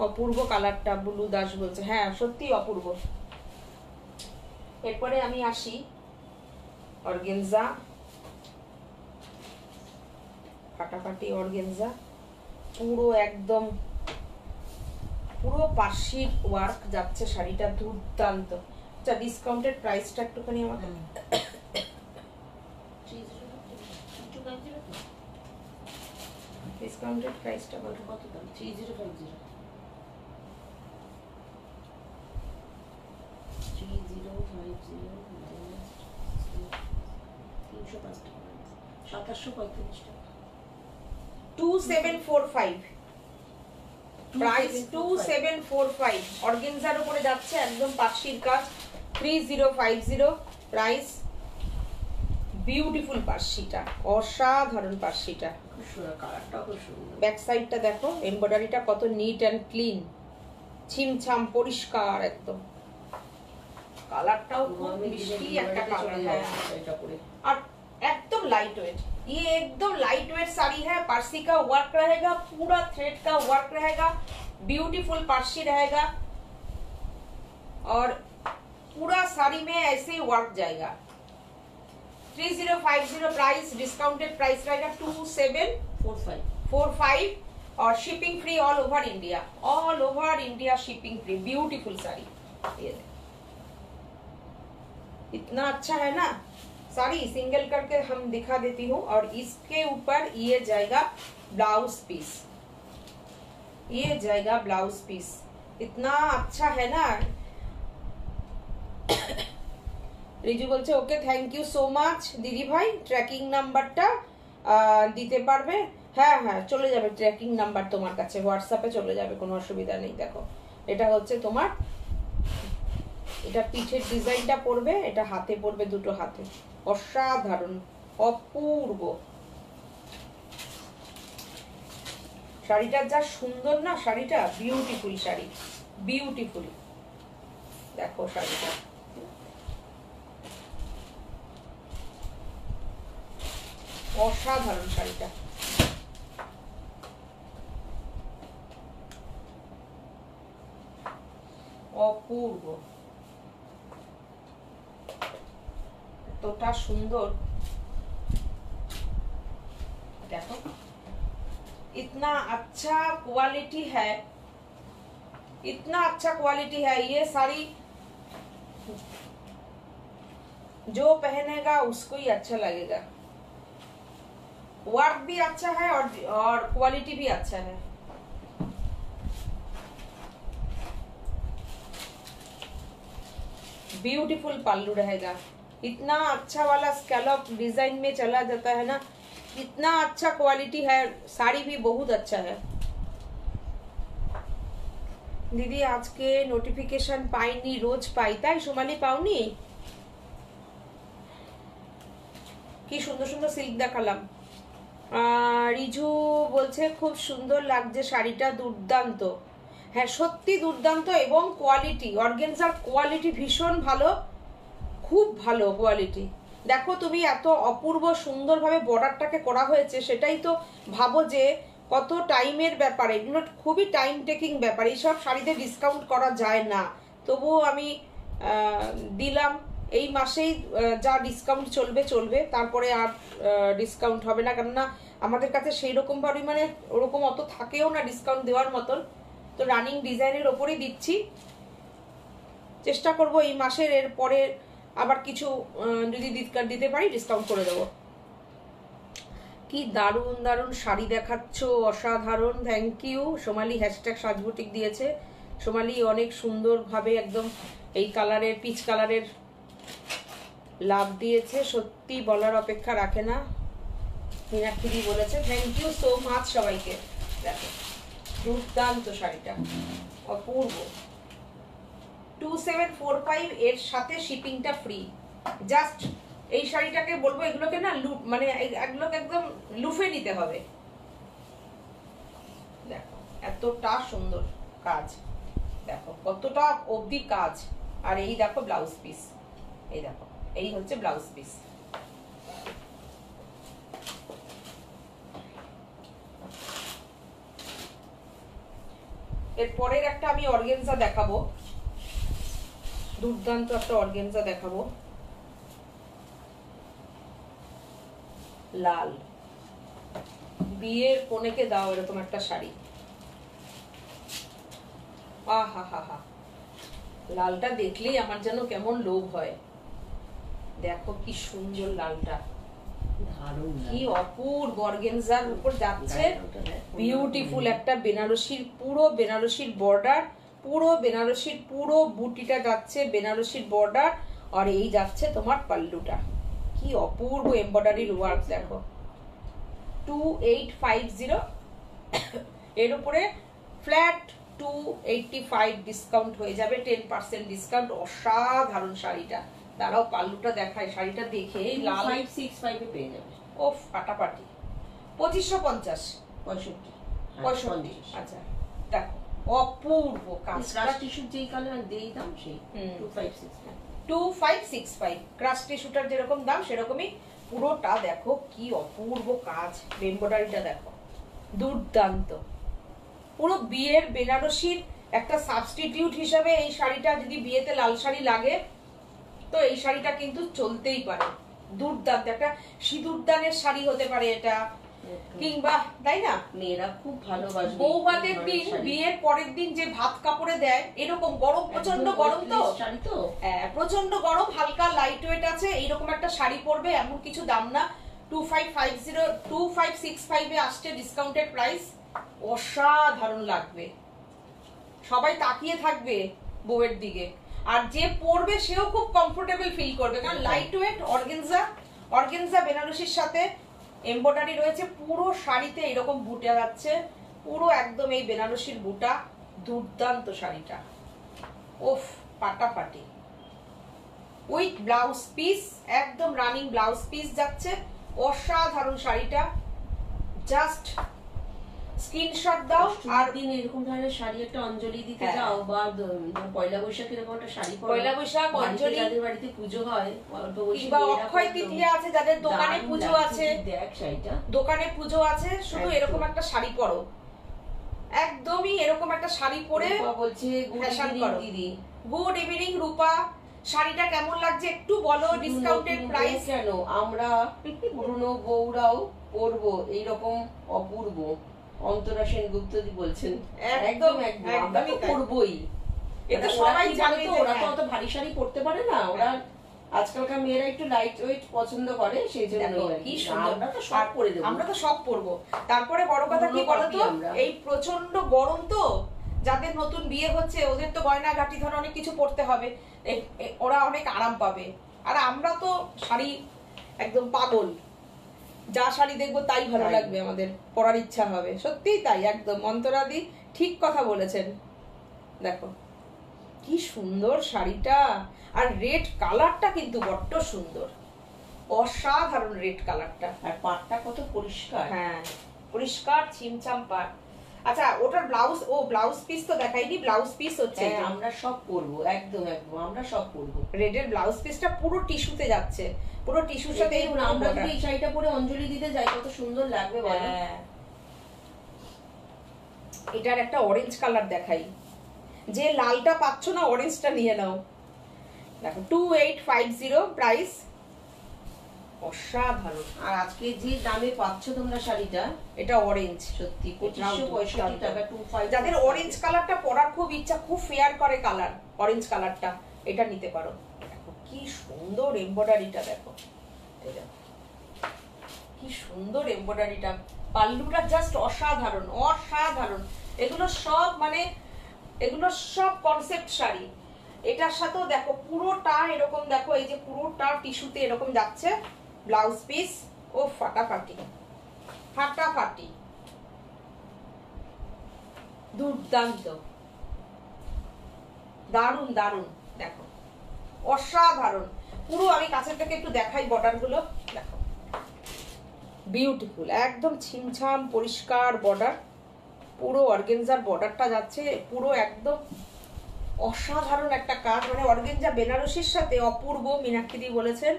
অপূর্ব কালারটা। বুলু দাস বলছে হ্যাঁ সত্যি অপূর্ব। এরপরে আমি আসি অর্গেনজা, ফাটাফাটি অর্গেনজা, পুরো একদম পুরো পার্সির ওয়ার্ক যাচ্ছে শাড়িটা, দুর্দান্ত। আচ্ছা ডিসকাউন্টেড প্রাইসটা একটুখানি আমাকে, ডিসকাউন্টেড প্রাইসটা বলো কত দাম? 3050, 305 টাকা, 2745 টাকা, 2745 প্রাইস, 2745 অর্গানজার উপরে যাচ্ছে, একদম পার্সির কাজ, 3050 প্রাইস। বিউটিফুল পার্সিটা, অসাধারণ পার্সিটা, খুব সুন্দর কালারটা, খুব সুন্দর। ব্যাক সাইডটা দেখো, এমব্রয়ডারিটা কত নিট অ্যান্ড ক্লিন, ছিমছাম পরিষ্কার একদম। কালারটাও খুব মিষ্টি একটা কালার है, এটা পরে और एकदम लाइट वेट, ये एकदम लाइट वेट साड़ी है। पार्सी का वर्क रहेगा, पूरा थ्रेड का वर्क रहेगा, ब्यूटीफुल पार्सी रहेगा, और पूरा साड़ी में ऐसे ही वर्क जाएगा। 3050 प्राइस, डिस्काउंटेड प्राइस रहेगा 2745, और shipping free all over India, all over India shipping free. Beautiful sari, ये इतना अच्छा है ना साड़ी, सिंगल करके हम दिखा देती हूँ। और इसके ऊपर ये जाएगा ब्लाउज पीस, ये जाएगा ब्लाउज पीस, इतना अच्छा है ना। রিজু বলছে okay thank you so much দিদি ভাই, ট্র্যাকিং নাম্বারটা দিতে পারবে? হ্যাঁ হ্যাঁ চলে যাবে, ট্র্যাকিং নাম্বার তোমার কাছে হোয়াটসঅ্যাপে চলে যাবে, কোনো অসুবিধা নেই। দেখো এটা হচ্ছে তোমার, এটা পিঠের ডিজাইনটা পড়বে, এটা হাতে পড়বে, দুটো হাতে, অসাধারণ অপূর্ব শাড়িটা, যা সুন্দর না শাড়িটা, বিউটিফুল শাড়ি, বিউটিফুল। দেখো শাড়িটা অসাধারণ, শাড়িটা অপূর্ব, এতটা সুন্দর। देखो इतना अच्छा क्वालिटी है, इतना अच्छा क्वालिटी है। ये साड़ी जो पहनेगा उसको ही अच्छा लगेगा, वर्क भी अच्छा है और क्वालिटी भी अच्छा है। ब्यूटीफुल पल्लू रहेगा, इतना अच्छा वाला स्कैलप डिजाइन में चला जाता है ना, इतना अच्छा क्वालिटी है। साड़ी भी बहुत अच्छा है, দিদি আজকে নোটিফিকেশন পাইনি, রোজ পাই, তাই সোমালি পাওনি? কি সুন্দর সুন্দর সিল্ক দেখালাম। রিজু বলছে খুব সুন্দর লাগছে শাড়িটা, দুর্দান্ত। হ্যাঁ সত্যি দুর্দান্ত, এবং কোয়ালিটি, অর্গানজার কোয়ালিটি ভীষণ ভালো, খুব ভালো কোয়ালিটি। দেখো তুমি এত অপূর্ব সুন্দরভাবে বর্ডারটাকে করা হয়েছে, সেটাই তো ভাবো যে কত টাইমের ব্যাপার, এগুলো খুবই টাইম টেকিং ব্যাপার। এইসব শাড়িতে ডিসকাউন্ট করা যায় না, তবুও আমি দিলাম। এই মাসেই যা ডিসকাউন্ট চলবে চলবে, তারপরে আর ডিসকাউন্ট হবে না, কেননা আমাদের কাছে সেই রকম পরিমাণে ওরকম অত থাকেও না ডিসকাউন্ট দেওয়ার মতন। তো রানিং ডিজাইনের ওপরেই দিচ্ছি, চেষ্টা করব এই মাসের এর পরে আবার কিছু যদি দিতে পারি ডিসকাউন্ট করে দেবো। কি দারুণ দারুণ শাড়ি দেখাচ্ছ, অসাধারণ, থ্যাংক ইউ। সোমালি হ্যাশট্যাগ সাজবুটিক দিয়েছে। সোমালি অনেক সুন্দরভাবে একদম এই কালারের, পিচ কালারের লাভ দিয়েছে, সত্যি বলার অপেক্ষা রাখে না। মীনাক্ষী বলেছে, থ্যাংক ইউ সো মাচ সবাইকে। দেখো দুর্দান্ত শাড়িটা, অপূর্ব। 2745 এর সাথে শিপিংটা ফ্রি। জাস্ট এই শাড়িটাকে বলবো, এগুলোকে না মানে এগুলোকে একদম লুফে নিতে হবে। দেখো এতটা সুন্দর কাজ, দেখো কতটা অবধি কাজ। আর এই দেখো ব্লাউজ পিস, এই দেখো এই হচ্ছে ব্লাউজ পিস। এরপরের একটা আমি অর্গানজা দেখাবো, দুর্দান্ত একটা অর্গানজা দেখাবো, লাল। বিয়ের কনেকে দাও এরকম একটা শাড়ি, আহা হা হা। লালটা দেখলেই আমার যেন কেমন লোভ হয়। দেখো কি সুন্দর লালটা, কি অপূর্ব অর্গানজার উপর যাচ্ছে, বিউটিফুল একটা বেনারসির, পুরো বেনারসির বর্ডার, পুরো বেনারসির পুরো বুটিটা যাচ্ছে বেনারসির বর্ডার, আর এই যাচ্ছে তোমার পাল্লুটা। কি অপূর্ব এমব্রয়ডারির ওয়ার্ক দেখো। 2850 এর উপরে ফ্ল্যাট 285 ডিসকাউন্ট হয়ে যাবে, 10% ডিসকাউন্ট। অসাধারণ শাড়িটা, দাঁড়াও পাল্লুটা দেখায়, শাড়িটা দেখে লাল 565 এ পেয়ে যাবে। ওফ ফাটাফাটি। 2550 65। আচ্ছা দেখো অপূর্ব কাজ, ক্রাশ টিস্যু যেই কালার দেই দাম সেই 2565 ক্রাশ টিস্যুটার যেরকম দাম সেরকমই পুরোটা। দেখো কি অপূর্ব কাজ, এমব্রয়ডারিটা দেখো দুর্দান্ত। পুরো বিয়ের বেনারসির একটা সাবস্টিটিউট হিসাবে এই শাড়িটা, যদি বিয়েতে লাল শাড়ি লাগে তো এই শাড়িটা কিন্তু চলতেই পারে। দুর্দান্ত একটা সিঁদুরদানের শাড়ি হতে পারে এটা, কিংবা তাই না, মেয়েরা খুব ভালোবাসে। বৌভাতের দিন, বিয়ের পরের দিন যে ভাত কাপড়ে দেয়, এরকম গরম, প্রচন্ড গরম তো, প্রচন্ড গরম, হালকা লাইট ওয়েট আছে, এইরকম একটা শাড়ি পরবে, এমন কিছু দাম না। 2565 এ আসছে ডিসকাউন্টেড প্রাইস, অসাধারণ লাগবে, সবাই তাকিয়ে থাকবে বউয়ের দিকে, আর যে পরবে সেও খুব কমফোর্টেবল ফিল করবে, কারণ লাইট ওয়েট অর্গানজা বেনারসির সাথে এমব্রয়ডারি রয়েছে পুরো শাড়িতে, এরকম বুটা যাচ্ছে পুরো একদম এই বেনারসির বুটা। দুর্দান্ত শাড়িটা, ওফ ফাটাফাটি। উইথ ব্লাউজ পিস, একদম রানিং ব্লাউজ পিস যাচ্ছে, অসাধারণ শাড়িটা। জাস্ট স্ক্রিনশট দাও। আর দিন এরকম ধরনের শাড়ি একটা অঞ্জলি দিতে যাও, বা পয়লা বৈশাখ এরকম একটা শাড়ি পরো, পয়লা বৈশাখ অঞ্জলি, যাদের বাড়িতে পুজো হয়, কিংবা অক্ষয় তৃতীয়া আছে, যাদের দোকানে পুজো আছে, দেখ শাড়িটা দোকানে পুজো আছে, শুধু এরকম একটা শাড়ি পরো, একদমই এরকম একটা শাড়ি পরে বলছে ফ্যাশন করো। দিদি গুড ইভিনিং রূপা, শাড়িটা কেমন লাগছে একটু বলো, ডিসকাউন্টেড প্রাইস। কেন আমরা পুরনো বউরাও পরবো এইরকম অপূর্ব। অন্তরা সেনগুপ্তদি বলছেন একদম একদমই পরবই, এটা সবাই জানে তো। ওরা তো অত ভারী শাড়ি পরতে পারে না, ওরা আজকালকার মেয়েরা একটু লাইট ওয়েট পছন্দ করে, সেই জন্য কি সুন্দর। আমরা তো সব পরে দেব, আমরা তো সব পরবো। তারপরে বড় কথা কি বলতো, এই প্রচন্ড গরম তো, যাদের নতুন বিয়ে হচ্ছে ওদের তো গয়না ঘাটি ধরে অনেক কিছু পরতে হবে, ওরা অনেক আরাম পাবে। আর আমরা তো শাড়ি একদম পাগল, যা শাড়ি দেখবো তাই ভালো লাগবে, আমাদের পরার ইচ্ছা হবে, সত্যিই তাই, একদম অন্তরাদি ঠিক কথা বলেছেন। দেখো কি সুন্দর শাড়িটা, আর রেড কালারটা কিন্তু বড্ড সুন্দর, অসাধারণ রেড কালারটা। আর পাটটা কত পরিষ্কার। হ্যাঁ পরিষ্কার ছিমছাম পাট। আচ্ছা ওটার ব্লাউজ, ও ব্লাউজ পিস তো দেখাইনি, ব্লাউজ পিস হচ্ছে আমরা সব পরবো, একদম একদম আমরা সব পরবো। রেডের ব্লাউজ পিসটা পুরো টিস্যুতে যাচ্ছে, পুরো টিস্যুর সাথে আমরা যদি এই শাড়িটা পরে অঞ্জলি দিতে যাই কত সুন্দর লাগবে বলো। এটার একটা অরেঞ্জ কালার দেখাই, যে লালটা পাচ্ছ না অরেঞ্জটা নিয়ে নাও। দেখো 2850 প্রাইস, অসাধারণ। আর আজকে যে দামে পাচ্ছ তোমরা শাড়িটা, এটা অরেঞ্জ, সত্যি 2565 টাকা 25। যাদের অরেঞ্জ কালারটা পরার খুব ইচ্ছা, খুব ফেয়ার করে কালার অরেঞ্জ কালারটা, এটা নিতে পারো। দেখো কি সুন্দর এমব্রয়ডারিটা, দেখো কি সুন্দর এমব্রয়ডারিটা, পাল্লুটা জাস্ট অসাধারণ অসাধারণ। এগুলো সব মানে এগুলো সব কনসেপ্ট শাড়ি। এটার সাথেও দেখো পুরোটা এরকম, দেখো এই যে পুরোটা টিস্যুতে এরকম যাচ্ছে ব্লাউজ পিস, ও ফাটাফাটি ফাটাফাটি, দুর্দান্ত, দারুন দারুন, দেখো অসাধারণ পুরো। আমি কাছের থেকে একটু দেখাই বর্ডার গুলো, দেখো বিউটিফুল, একদম ছিমছাম পরিষ্কার বর্ডার, পুরো অর্গেনজার বর্ডারটা যাচ্ছে পুরো একদম অসাধারণ একটা কাজ, মানে অর্গেনজা বেনারসির সাথে অপূর্ব। মীনাক্ষী বলেছেন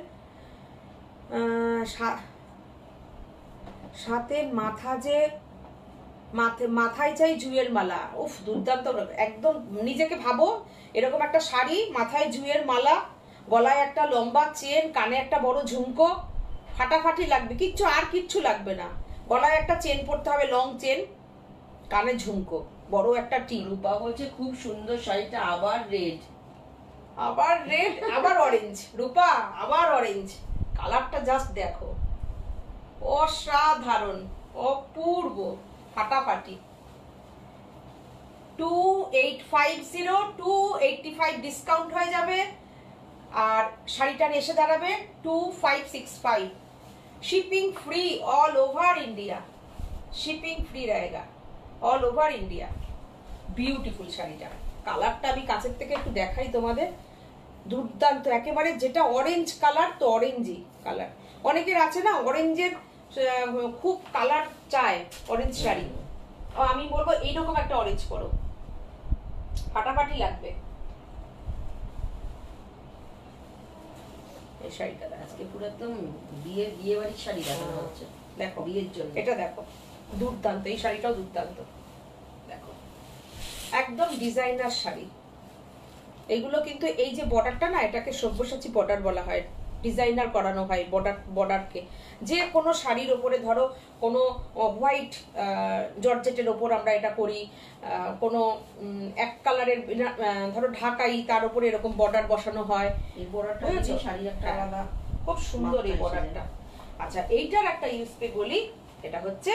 সাথে মাথা যে মাথায় চাই জুয়ের মালা, উফ দুর্দান্ত, একদম নিজেকে ভাবো এরকম একটা শাড়ি, মাথায় জুয়ের মালা, গলায় একটা লম্বা চেন, কানে একটা বড় ঝুমকো, ফাটাফাটি লাগবে, কিচ্ছু আর কিচ্ছু লাগবে না। গলায় একটা চেন পরতে হবে, লং চেন, কানে ঝুমকো, বড় একটা টি। রূপা বলছে খুব সুন্দর শাড়িটা, আবার রেড, আবার রেড, আবার অরেঞ্জ। রূপা আবার অরেঞ্জ, কালারটা জাস্ট দেখো অসাধারণ অপূর্ব ফাটাফাটি। 2850, 285 ডিসকাউন্ট হয়ে যাবে, আর শাড়িটার এসে দাঁড়াবে 2565। Shipping free all over India, shipping free रहेगा অল ওভার ইন্ডিয়া। বিউটিফুল শাড়িটা, কালারটা আমি কাছের থেকে একটু দেখাই তোমাদের, দুর্দান্ত একেবারে, যেটা অরেঞ্জ কালার তো অরেঞ্জই কালার। অনেকের আছে না অরেঞ্জের খুব কালার চায় অরেঞ্জ শাড়ি, আমি বলবো এইরকম একটা অরেঞ্জ পরো, ফাটাফাটি লাগবে। এই শাড়িটা আজকে পুরো একদম বিয়ে বাড়ির শাড়ি দেখানো হচ্ছে, দেখো বিয়ের জন্য। এটা দেখো দুর্দান্ত, এই শাড়িটাও দুর্দান্ত, দেখো একদম ডিজাইনার শাড়ি। এইগুলো কিন্তু এই যে বর্ডারটা না, এটাকে সব্যসাচী বর্ডার বলা হয়, ডিজাইনার করানো হয় বর্ডারকে। যে কোনো শাড়ির ওপরে ধরো কোনো হোয়াইট জর্জেটের ওপর আমরা এটা করি, কোনো এক কালারের ধরো ঢাকাই, তার উপরে এরকম বর্ডার বসানো হয়। এই বর্ডারটা শাড়ির একটা আলাদা, খুব সুন্দর এই বর্ডারটা। আচ্ছা এইটার একটা ইউএসপি বলি, এটা হচ্ছে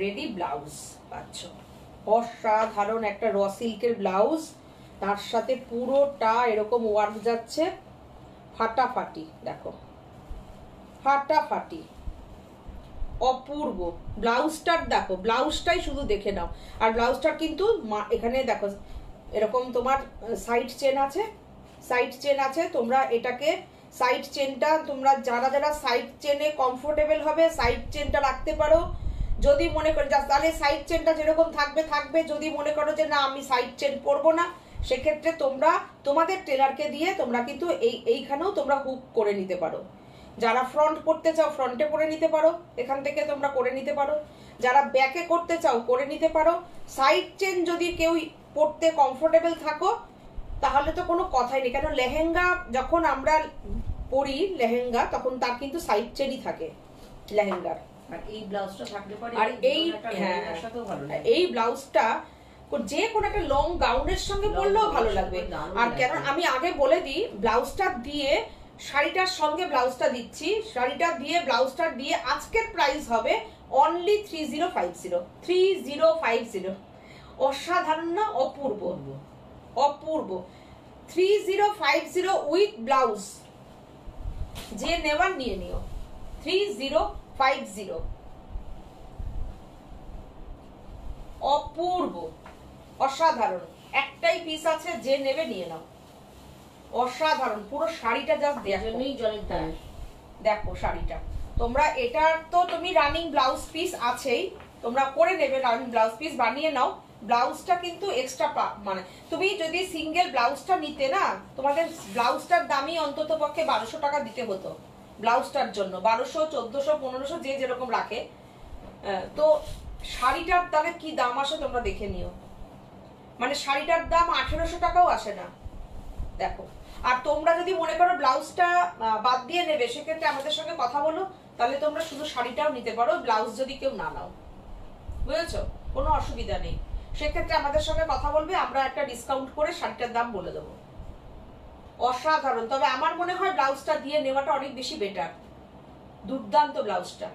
রেডি ব্লাউজ পাচ্ছ, অসাধারণ একটা র সিল্কের ব্লাউজ, তার সাথে পুরোটা এরকম ওয়ার্ক যাচ্ছে, ফাটাফাটি, দেখো ফাটাফাটি অপূর্ব। ব্লাউজটার দেখো, ব্লাউজটাই শুধু দেখে নাও। আর ব্লাউজটার কিন্তু এখানে দেখো এরকম তোমার সাইড চেন আছে, সাইড চেন আছে, তোমরা এটাকে সাইড চেনটা তোমরা যারা যারা সাইড চেনে কমফোর্টেবল হবে সাইড চেনটা রাখতে পারো। যদি মনে করো তাহলে সাইড চেনটা যেরকম থাকবে থাকবে, যদি মনে করো যে না আমি সাইড চেন পরবো না, সেক্ষেত্রে তোমরা তোমাদের টেলারকে দিয়ে তোমরা কিন্তু এইখানেও তোমরা হুক করে নিতে পারো। যারা ফ্রন্ট করতে চাও ফ্রন্টে করে নিতে পারো, এখান থেকে তোমরা করে নিতে পারো। যারা ব্যাকে করতে চাও করে নিতে পারো। সাইড চেন যদি কেউ পরতে কমফোর্টেবল থাকো তাহলে তো কোনো কথাই নেই, কেন লেহেঙ্গা যখন আমরা পরি লেহেঙ্গা তখন তার কিন্তু সাইড চেনই থাকে লেহেঙ্গার। আর এই ব্লাউজটা থাকলে পরে আর এই ব্লাউজটা যে কোনো একটা লং গাউনের সঙ্গে পরলেও ভালো লাগবে। আর কেন আমি আগে বলে দিই, ব্লাউজটা দিয়ে শাড়িটার সঙ্গে ব্লাউজটা দিচ্ছি, শাড়িটা দিয়ে ব্লাউজটা দিয়ে আজকের প্রাইস হবে অনলি 3050, 3050। অসাধারণ না, অপূর্ব অপূর্ব। 3050 উইথ ব্লাউজ, যে নেওয়ার নিয়ে নিও। 3050 অপূর্ব অসাধারণ, একটাই পিস আছে, যে নেবে নিয়ে নাও। অসাধারণ পুরো শাড়িটা জাস্ট জন্যই জলের দাম। দেখো শাড়িটা, তোমরা এটার তো তুমি রানিং ব্লাউজ পিস আছেই, তোমরা করে নেবে, রানিং ব্লাউজ পিস বানিয়ে নাও। ব্লাউজটা কিন্তু এক্সট্রা, মানে তুমি যদি সিঙ্গেল ব্লাউজটা নিতে না, তোমাদের ব্লাউজটার দামই অন্তত পক্ষে 1200 টাকা দিতে হতো ব্লাউজটার জন্য, 1200, 1400, 1500 যে যেরকম রাখে। তো শাড়িটার তাহলে কি দাম আসে তোমরা দেখে নিও, মানে শাড়িটার দাম 1800 টাকাও আসে না। দেখো, আর তোমরা যদি মনে করো ব্লাউজটা বাদ দিয়ে নেবে, সেক্ষেত্রে আমাদের সঙ্গে কথা বলো, তাহলে তোমরা শুধু শাড়িটাও নিতে পারো, ব্লাউজ যদি কেউ না নাও, বুঝেছো? কোনো অসুবিধা নেই, সেক্ষেত্রে আমাদের সঙ্গে কথা বলবে, আমরা একটা ডিসকাউন্ট করে শাড়িটার দাম বলে দেবো। অসাধারণ, তবে আমার মনে হয় ব্লাউজটা দিয়ে নেওয়াটা অনেক বেশি বেটার। দুর্দান্ত ব্লাউজটা,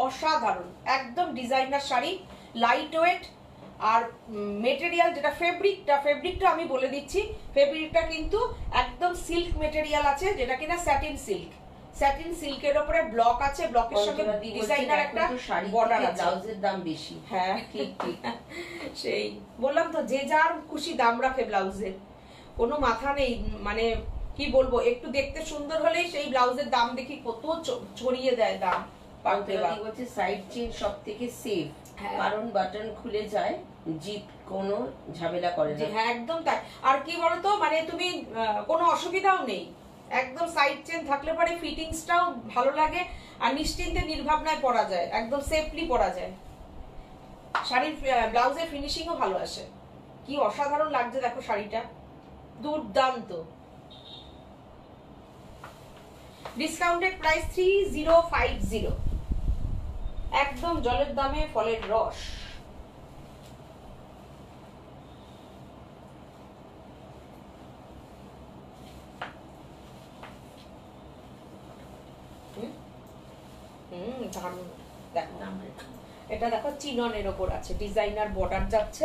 অসাধারণ, একদম ডিজাইনার শাড়ি, লাইট ওয়েট। আর মেটেরিয়াল যেটা ফেব্রিকটা আমি বলে দিচ্ছি, ফেব্রিকটা কিন্তু একদম সিল্ক মেটেরিয়াল আছে, যেটা কিনা স্যাটিন সিল্কের উপরে ব্লক আছে, ব্লকের সঙ্গে ডিজাইনার একটা বর্ডার আছে। ব্লাউজের দাম বেশি। হ্যাঁ ঠিক ঠিক, সেই বললাম তো, যে যার খুশি দাম রাখে ব্লাউজের, কোনো মাথা নেই। মানে কি বলবো, একটু দেখতে সুন্দর হলেই সেই ব্লাউজের দাম দেখি কত ছড়িয়ে দেয় দাম। সাইড চেন সব থেকে সেফ, কারণ বাটন খুলে যায়, জিপ কোনো ঝামেলা করে না। হ্যাঁ একদম তাই। আর কি বলতো, মানে তুমি কোনো অসুবিধাও নেই, একদম সাইড চেন থাকলে পরে ফিটিংসটাও ভালো লাগে, আর নিশ্চিন্তে নির্ভাবনায় পরা যায়, একদম সেফলি পরা যায়। শাড়ির ব্লাউজের ফিনিশিংও ভালো আসে। কি অসাধারণ লাগছে দেখো শাড়িটা, দুর্দান্ত। ডিসকাউন্টেড প্রাইস 3050, একদম জলের দামে ফলের রস। দারুণ, দেখো এটা দেখো চিননের ওপর আছে, ডিজাইনার বর্ডার যাচ্ছে,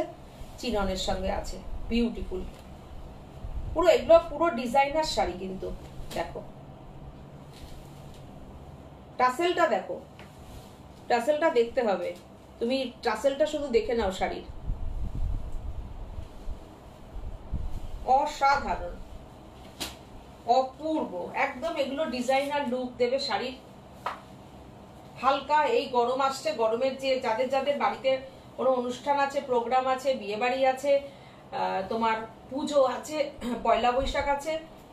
চিননের সঙ্গে আছে, বিউটিফুল। পুরো এগুলো পুরো ডিজাইনার শাড়ি কিন্তু। দেখো টাসেলটা দেখো, টাসেলটা দেখতে হবে, তুমি টাসেলটা শুধু দেখে নাও শাড়ির, অসাধারণ, অপূর্ব, একদম এগুলো ডিজাইনার লুক দেবে শাড়ির। হালকা এই গরম আসছে, গরমের যে যাদের যাদের বাড়িতে কোনো অনুষ্ঠান আছে, প্রোগ্রাম আছে, বিয়ে বাড়ি আছে, তোমার পুজো আছে, পয়লা বৈশাখ আছে,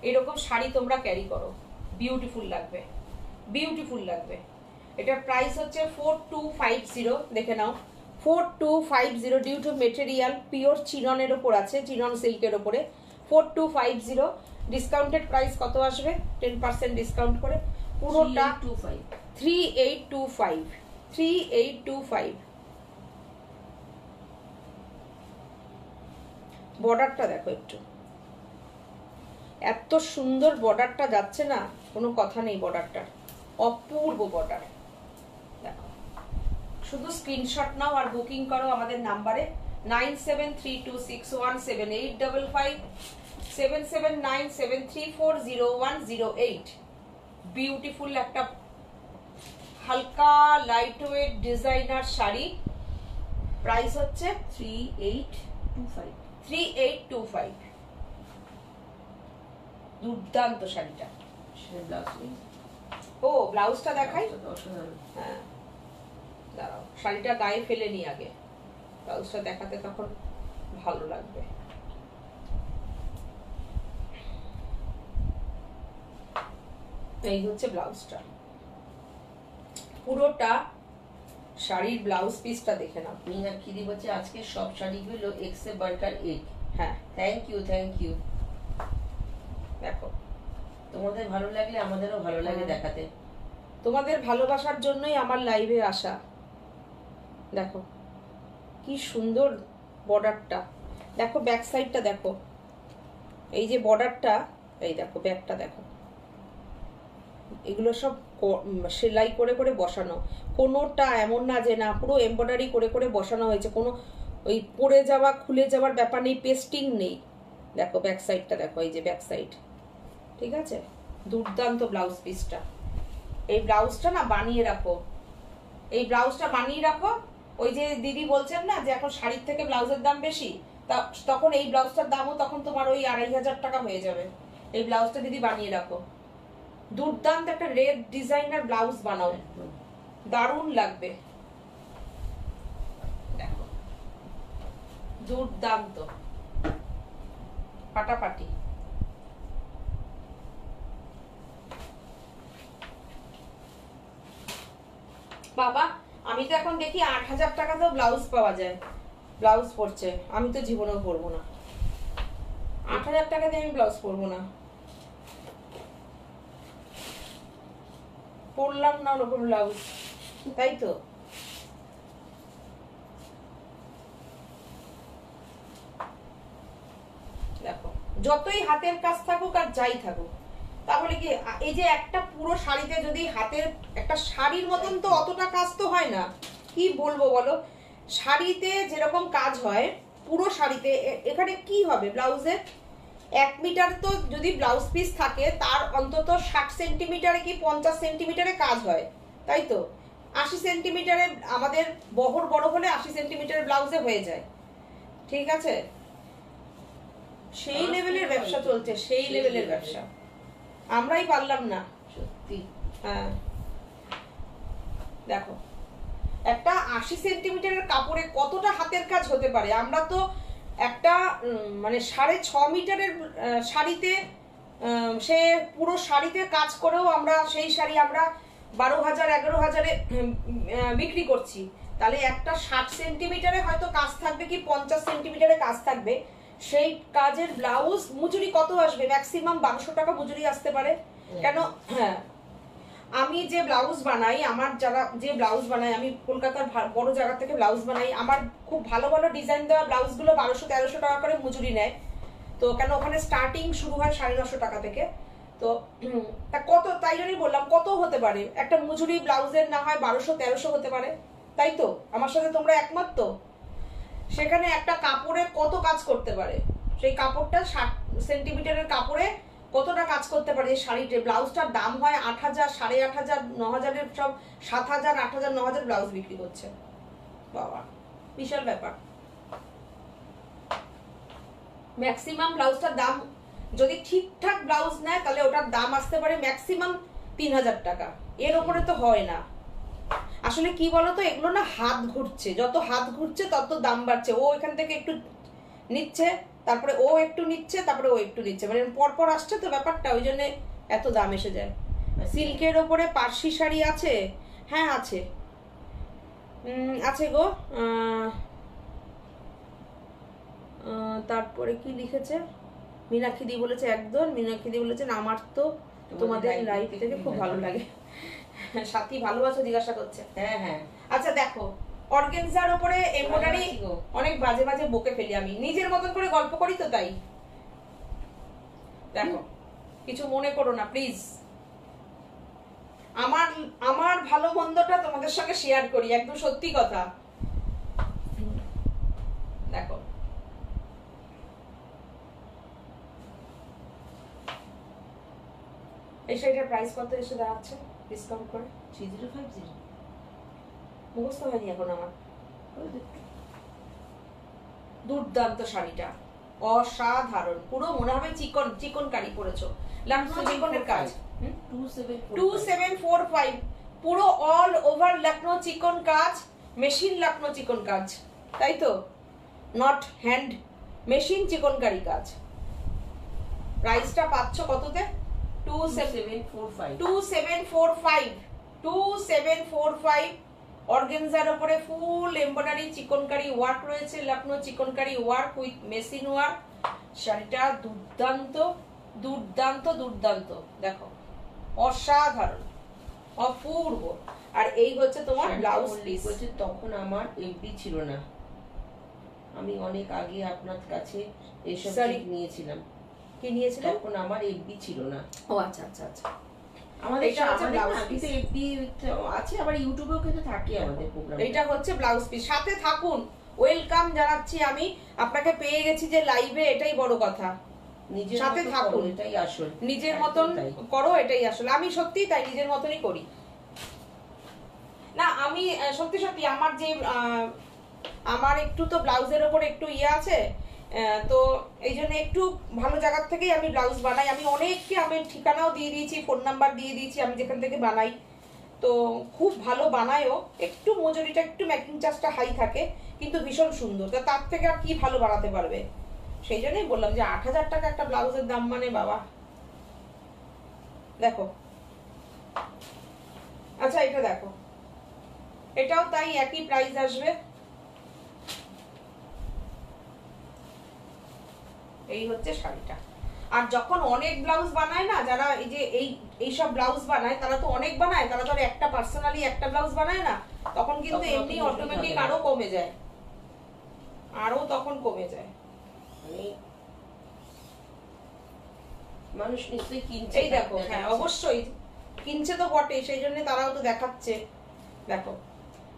এরকম শাড়ি তোমরা ক্যারি করো, বিউটিফুল লাগবে, বিউটিফুল লাগবে। এটার প্রাইস হচ্ছে 4250, দেখে নাও 4250, ডিউ টু মেটেরিয়াল পিওর চিননের ওপর আছে, চিনন সিল্কের ওপরে 4250। ডিসকাউন্টেড প্রাইস কত আসবে? 10% ডিসকাউন্ট করে পুরোটা 3825। বর্ডারটা দেখো একটু, এত সুন্দর বর্ডারটা যাচ্ছে না, কোনো কথা নেই, বর্ডারটার অপূর্ব বর্ডার। দেখো, শুধু স্ক্রিনশট নাও আর বুকিং করো আমাদের নাম্বারে 9732617855, 7797340108। বিউটিফুল একটা হালকা light weight designer sari, price হচ্ছে 3825। দুর্দান্ত শাড়িটা। ও ব্লাউজটা দেখাই, হ্যাঁ দাঁড়াও, শাড়িটা গায়ে ফেলে নি আগে, ব্লাউজটা দেখাতে তখন ভালো লাগবে। এই হচ্ছে ব্লাউজটা, পুরোটা শাড়ির ব্লাউজ পিসটা দেখে নাও। মীনাক্ষী বলছে আজকে সব শাড়িগুলো এক্সে বার্কার এক। হ্যাঁ থ্যাংক ইউ। দেখো, তোমাদের ভালো লাগলে আমাদেরও ভালো লাগে দেখাতে। তোমাদের ভালোবাসার জন্যই আমার লাইভে আসা। দেখো কি সুন্দর বর্ডারটা, দেখো ব্যাক সাইডটা দেখো, এই যে বর্ডারটা, এই দেখো ব্যাকটা দেখো, এগুলো সব সেলাই করে করে বসানো, কোনোটা এমন না যে না, পুরো এমব্রয়ডারি করে করে বসানো হয়েছে, কোনো ওই পড়ে যাওয়া খুলে যাওয়ার ব্যাপার নেই, পেস্টিং নেই। দেখো ব্যাক সাইডটা দেখো, এই যে ব্যাক সাইড, ঠিক আছে, দুর্দান্ত ব্লাউজ পিসটা। এই ব্লাউজটা না বানিয়ে রাখো, এই ব্লাউজটা বানিয়ে রাখো। ওই যে দিদি বলছেন না যে এখন শাড়ির থেকে ব্লাউজের দাম বেশি, তখন এই ব্লাউজটার দামও তখন তোমার ওই 2500 টাকা হয়ে যাবে। এই ব্লাউজটা দিদি বানিয়ে রাখো, দুর্দান্ত একটা রেড ডিজাইনার ব্লাউজ বানাও, দারুণ লাগবে, দেখো দুর্দান্ত ফাটাফাটি। বাবা আমি তো এখন দেখি 8000 টাকাতেও ব্লাউজ পাওয়া যায়, ব্লাউজ পরছে, আমি তো জীবনেও পরবো না, 8000 টাকা দিয়ে আমি ব্লাউজ পরবো না, পরলাম না ওরকম ব্লাউজ, তাই তো। দেখো যতই হাতের কাজ থাকুক আর যাই থাকুক, তাহলে কি এই যে একটা পুরো শাড়িতে যদি হাতের একটা শাড়ির মতন তো অতটা কাজ তো হয় না, কি বলবো বলো, শাড়িতে যেরকম কাজ হয় পুরো শাড়িতে, এখানে কি হবে ব্লাউজের 1 মিটার তো যদি ব্লাউজ পিস থাকে তার অন্তত 60 সেন্টিমিটারে কি 50 সেন্টিমিটারে কাজ হয়, তাই তো। 80 সেন্টিমিটারে আমাদের বহর বড় হলে 80 সেন্টিমিটারের ব্লাউজে হয়ে যায়, ঠিক আছে। সেই লেভেলের ব্যবসা চলছে, সেই লেভেলের ব্যবসা, আমরাই পারলাম না সত্যি। হ্যাঁ দেখো একটা 80 সেন্টিমিটারের কাপড়ে কতটা হাতের কাজ হতে পারে, আমরা তো একটা মানে 6.5 মিটারের শাড়িতে সে পুরো শাড়িতে কাজ করেও আমরা সেই শাড়ি আমরা 12,000 11,000-এ বিক্রি করছি, তাহলে একটা 60 সেন্টিমিটারে হয়তো কাজ থাকবে কি 50 সেন্টিমিটারে কাজ থাকবে, সেই কাজের ব্লাউজ মজুরি কত আসবে, ম্যাক্সিমাম 1200 টাকা মজুরি আসতে পারে। কেন, হ্যাঁ আমি যে ব্লাউজ বানাই, আমার যারা যে ব্লাউজ বানাই, আমি কলকাতার বড় জায়গা থেকে ব্লাউজ বানাই, আমার খুব ভালো ভালো ডিজাইন দেওয়া ব্লাউজগুলো 1200-1300 টাকা করে মজুরি নেয়, তো কেন ওখানে স্টার্টিং শুরু হয় 950 টাকা থেকে, তো তা কত, তাই জন্যই বললাম কত হতে পারে একটা মজুরি ব্লাউজের, না হয় 1200-1300 হতে পারে, তাই তো, আমার সাথে তোমরা একমত তো। সেখানে একটা কাপড়ে কত কাজ করতে পারে, সেই কাপড়টা 60 সেন্টিমিটারের কাপড়ে কতটা কাজ করতে পারে, যে শাড়িতে ব্লাউজটার দাম হয় 8000, 8500, 9000-এর সব 7000, 8000, 9000 ব্লাউজ বিক্রি করছে, বাবা বিশাল ব্যাপার। ম্যাক্সিমাম ব্লাউজটার দাম যদি ঠিকঠাক ব্লাউজ নেয় তাহলে ওটার দাম আসতে পারে ম্যাক্সিমাম 3000 টাকা, এর উপরে তো হয় না। আসলে কি বলতো, এগুলো না হাত ঘুরছে, যত হাত ঘুরছে তত দাম বাড়ছে, ও এখান থেকে একটু নিচ্ছে, তারপরে ও একটু নিচ্ছে, তারপরে ও একটু নিচ্ছে, মানে পরপর আসছে তো ব্যাপারটা, ওই জন্য এত দাম এসে যায়। সিল্কের ওপরে পার্সি শাড়ি আছে, হ্যাঁ আছে, আছে গো। তারপরে কি লিখেছে, মীনাক্ষী দি বলেছে, একদম মীনাক্ষী দি বলেছেন আমার তো তোমাদের লাইভ থেকে খুব ভালো লাগে, সাথী ভালো আছো জিজ্ঞাসা করছে, হ্যাঁ হ্যাঁ। আচ্ছা দেখো অর্গানজার উপরে এমব্রয়ডারি অনেক বাজে বাজে বকে ফেলি, আমি নিজের মতন করে গল্প করি তো, তাই দেখো কিছু মনে করো না প্লিজ, আমার আমার ভালো মন্দটা তোমাদের সঙ্গে শেয়ার করি, একদম সত্যি কথা। দেখো এই শাড়িটার প্রাইস কত এসে দাঁড়াচ্ছে ডিসকাউন্ট করে? 3050 মুখস্থ হয়নি এখন আমার। দুর্দান্ত শাড়িটা, অসাধারণ, পুরো মনে হবে চিকন চিকন কারি পরেছো, লখনৌ চিকনের কাজ। 2745 পুরো অল ওভার লখনৌ চিকন কাজ, মেশিন লখনৌ চিকন কাজ, তাই তো, নট হ্যান্ড, মেশিন চিকনকারি কাজ। প্রাইসটা পাচ্ছ কততে? 2745 অর্গানজার উপরে ফুল এমব্রয়ডারি চিকনকারি ওয়ার্ক রয়েছে, Lucknow chikankari work with machine work. শাড়িটা দুর্দান্ত দুর্দান্ত দুর্দান্ত, দেখো অসাধারণ অপূর্ব। আর এই হচ্ছে তোমার ব্লাউজ পিস। তখন আমার এমপি ছিল না, আমি অনেক আগে আপনার কাছে এইসব নিয়েছিলাম। কি নিয়েছিলেন? তখন আমার এমপি ছিল না। ও আচ্ছা আচ্ছা আচ্ছা, আমাদের এটা হচ্ছে ব্লাউজ পিস, এমপি আছে, আবার ইউটিউবেও কিন্তু থাকে আমাদের প্রোগ্রাম। এটা হচ্ছে ব্লাউজ পিস, সাথে থাকুন, ওয়েলকাম জানাচ্ছি আমি আপনাকে, পেয়ে গেছি যে লাইভে, এটাই বড় কথা। নিজের সাথে থাকুন, এটাই আসল, নিজের মতন করো, এটাই আসল। আমি সত্যি তাই নিজের মতনই করি না, আমি সত্যি সত্যি আমার যে আমার একটু তো ব্লাউজের ওপর একটু ইয়ে আছে, তো এই জন্য একটু ভালো জায়গার থেকেই আমি ব্লাউজ বানাই। আমি অনেককে আমি ঠিকানাও দিয়ে দিয়েছি, ফোন নাম্বার দিয়ে দিয়েছি আমি যেখান থেকে বানাই। তো খুব ভালো বানায়ও, একটু মজুরিটা একটু মেকিং চার্জটা হাই থাকে, কিন্তু ভীষণ সুন্দর। তো তার থেকে আর কি ভালো বানাতে পারবে, সেই জন্যই বললাম যে 8,000 টাকা একটা ব্লাউজের দাম মানে বাবা। দেখো, আচ্ছা এটা দেখো, এটাও তাই একই প্রাইস আসবে। এই হচ্ছে শাড়িটা। আর যখন অনেক ব্লাউজ বানায় না যারা, এই যে এইসব ব্লাউজ বানায়, তারা তো অনেক বানায়, তারা তো আর একটা পার্সোনালি একটা ব্লাউজ বানায় না, তখন কিন্তু এমনি অটোমেটিক আরো কমে যায়, আরো তখন কমে যায়। মানুষ নিশ্চয়ই কিনছে। এই দেখো, হ্যাঁ অবশ্যই কিনছে তো বটে, সেই জন্য তারাও তো দেখাচ্ছে। দেখো,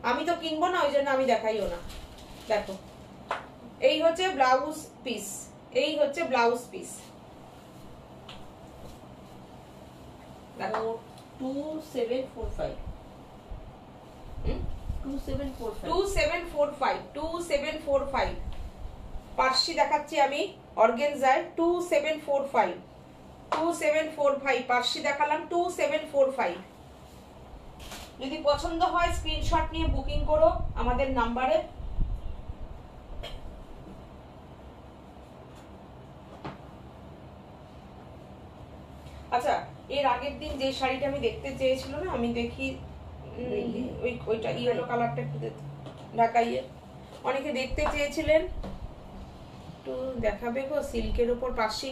আমি তো কিনবো না, ওই জন্য আমি দেখাইও না। দেখো, এই হচ্ছে ব্লাউজ পিস, এই হচ্ছে ব্লাউজ পিস। দেখো 2745 2745 পার্সি দেখাচ্ছি আমি অর্গানজায় 2745 পার্সি দেখালাম 2745। যদি পছন্দ হয় স্ক্রিনশট নিয়ে বুকিং করো আমাদের নাম্বারে। আচ্ছা, এর আগের দিন যে শাড়িটা আমি দেখতে চেয়েছিল না, আমি দেখি ওইটা ইয়েলো কালারটা একটু ঢাকাইয়ে অনেকে দেখতে চেয়েছিলেন, একটু দেখাবে গো সিল্কের উপর পার্সি।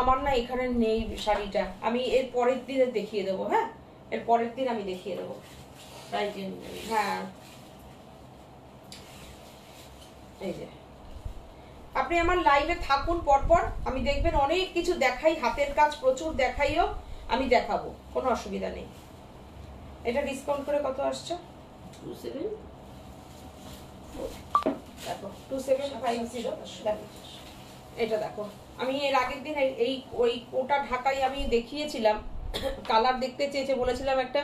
আমার না এখানে নেই শাড়িটা, আমি এর পরের দিনে দেখিয়ে দেবো। হ্যাঁ, এর পরের দিন আমি দেখিয়ে দেবো। হ্যাঁ, এই যে আপনি আমার লাইভে থাকুন পরপর, আমি দেখবেন অনেক কিছু দেখাই, হাতের কাজ প্রচুর দেখাইও, আমি দেখাবো, কোনো অসুবিধা নেই। এটা ডিসকাউন্ট করে কত আসছে? 27 দেখো 2750। দেখো এটা দেখো, আমি এর আগের দিন ওই কোটা ঢাকাই আমি দেখিয়েছিলাম, কালার দেখতে চেয়েছে বলেছিলাম একটা,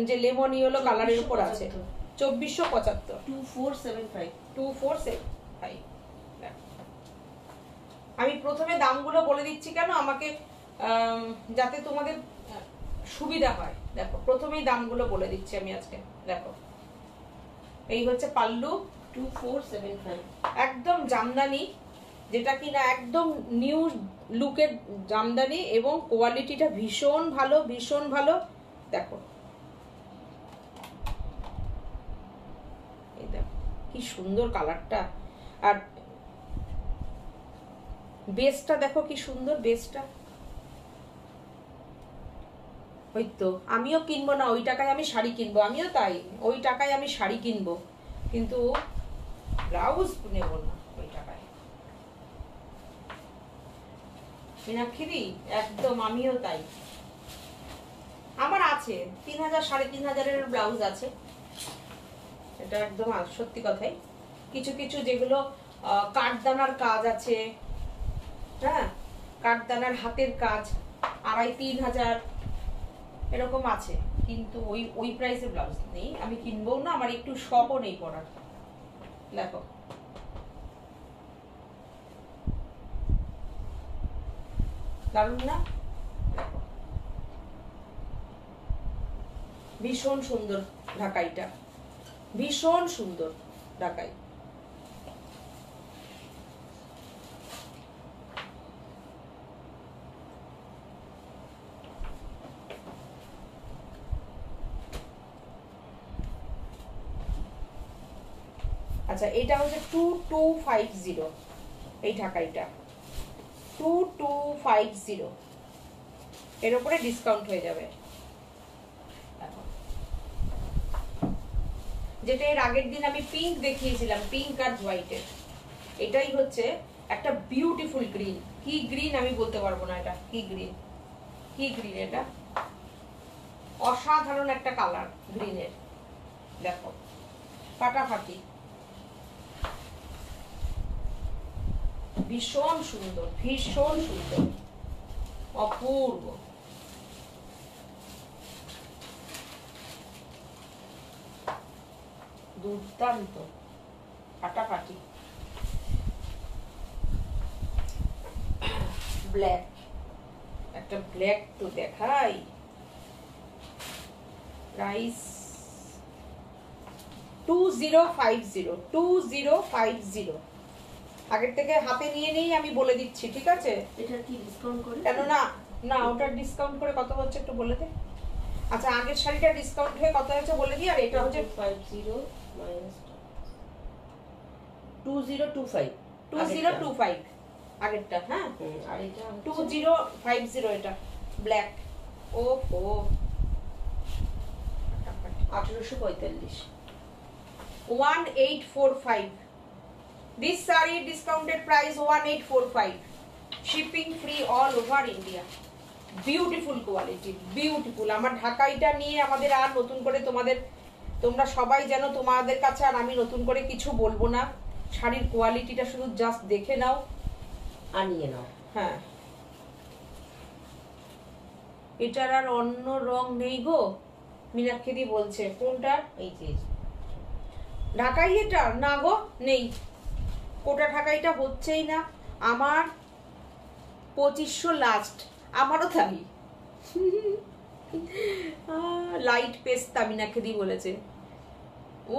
যে লেমন ইয়েলো কালারের উপর আছে, 2475 2475। আমি প্রথমে দামগুলো বলে দিচ্ছি কেন, আমাকে যাতে তোমাদের সুবিধা হয়। দেখো প্রথমেই দামগুলো বলে দিচ্ছি আমি আজকে। দেখো, এই হচ্ছে পাল্লু 2475, একদম জামদানি, যেটা কিনা একদম নিউ লুকের জামদানি, এবং কোয়ালিটিটা ভীষণ ভালো, ভীষণ ভালো। দেখো, এই দেখো কি সুন্দর কালারটা, আর বেসটা দেখো কি সুন্দর বেসটা। ওই তো আমিও কিনবো না, ওই টাকায় আমি শাড়ি কিনবো, আমিও তাই, ওই টাকায় আমি শাড়ি কিনবো, কিন্তু ব্লাউজ নেবো না ওই টাকায়। মীনাক্ষী একদম আমিও তাই, আমার আছে 3000 3500-এর ব্লাউজ আছে, এটা একদম সত্যি কথাই। কিছু কিছু যেগুলো কাঠদানার কাজ আছে, হ্যাঁ কাঠদানার হাতের কাজ 2500-3000 এরকম আছে, কিন্তু ওই প্রাইসে ব্লাউজ নেই, আমি কিনবো না, আমার একটু শখও নেই পরার। দেখো দারুণ না? দেখো ভীষণ সুন্দর ঢাকাইটা, ভীষণ সুন্দর ঢাকাই। আচ্ছা, এটা হচ্ছে 2250, এই ঢাকাইটা 2250, এর উপরে ডিসকাউন্ট হয়ে যাবে। যেটা এর আগের দিন আমি পিঙ্ক দেখিয়েছিলাম, পিঙ্ক আর হোয়াইটের, এটাই হচ্ছে একটা বিউটিফুল গ্রিন। কি গ্রিন আমি বলতে পারবো না, এটা কি গ্রিন, কি গ্রিন, এটা অসাধারণ একটা কালার গ্রিনের। দেখো ফাটাফাটি, ভীষণ সুন্দর, ভীষণ সুন্দর, অপূর্ব। দুর্দান্ত, ফাটাফাটি। ব্ল্যাক, একটা ব্ল্যাক তো দেখাই। প্রাইস 2050, 2050। আগের থেকে হাতে নিয়ে নেই, আমি বলে দিচ্ছি, ঠিক আছে? এটা কি ডিসকাউন্ট করে? কেন না, না ওটা ডিসকাউন্ট করে কত হচ্ছে একটু বলে দে। আচ্ছা, আগের শাড়িটা ডিসকাউন্ট হয়ে কত হচ্ছে বলে দিই, আর এটা হচ্ছে 50 মাইনাস 2025, 2025 আগেরটা। হ্যাঁ, আর এটা 2050 এটা black. O 1845। 1845। This saree discounted price 1845. Shipping free all over India. Beautiful quality, beautiful. আমার ঢাকাইটা নিয়ে আমাদের আর নতুন করে তোমরা সবাই যেন তোমাদের কাছে আর আমি নতুন করে কিছু বলবো না। শাড়ির কোয়ালিটিটা শুধু জাস্ট দেখে নাও, আনিয়ে নাও। হ্যাঁ, এটার আর অন্য রং নেই গো, মীনাক্ষী বলছে। কোনটা? এই যে ঢাকাই, এটা না গো, নেই। কোটা ঢাকাইটা হচ্ছেই না। আমার 2500 লাস্ট, আমারও তাই। লাইট পেস্তা মীনাক্ষী বলেছে।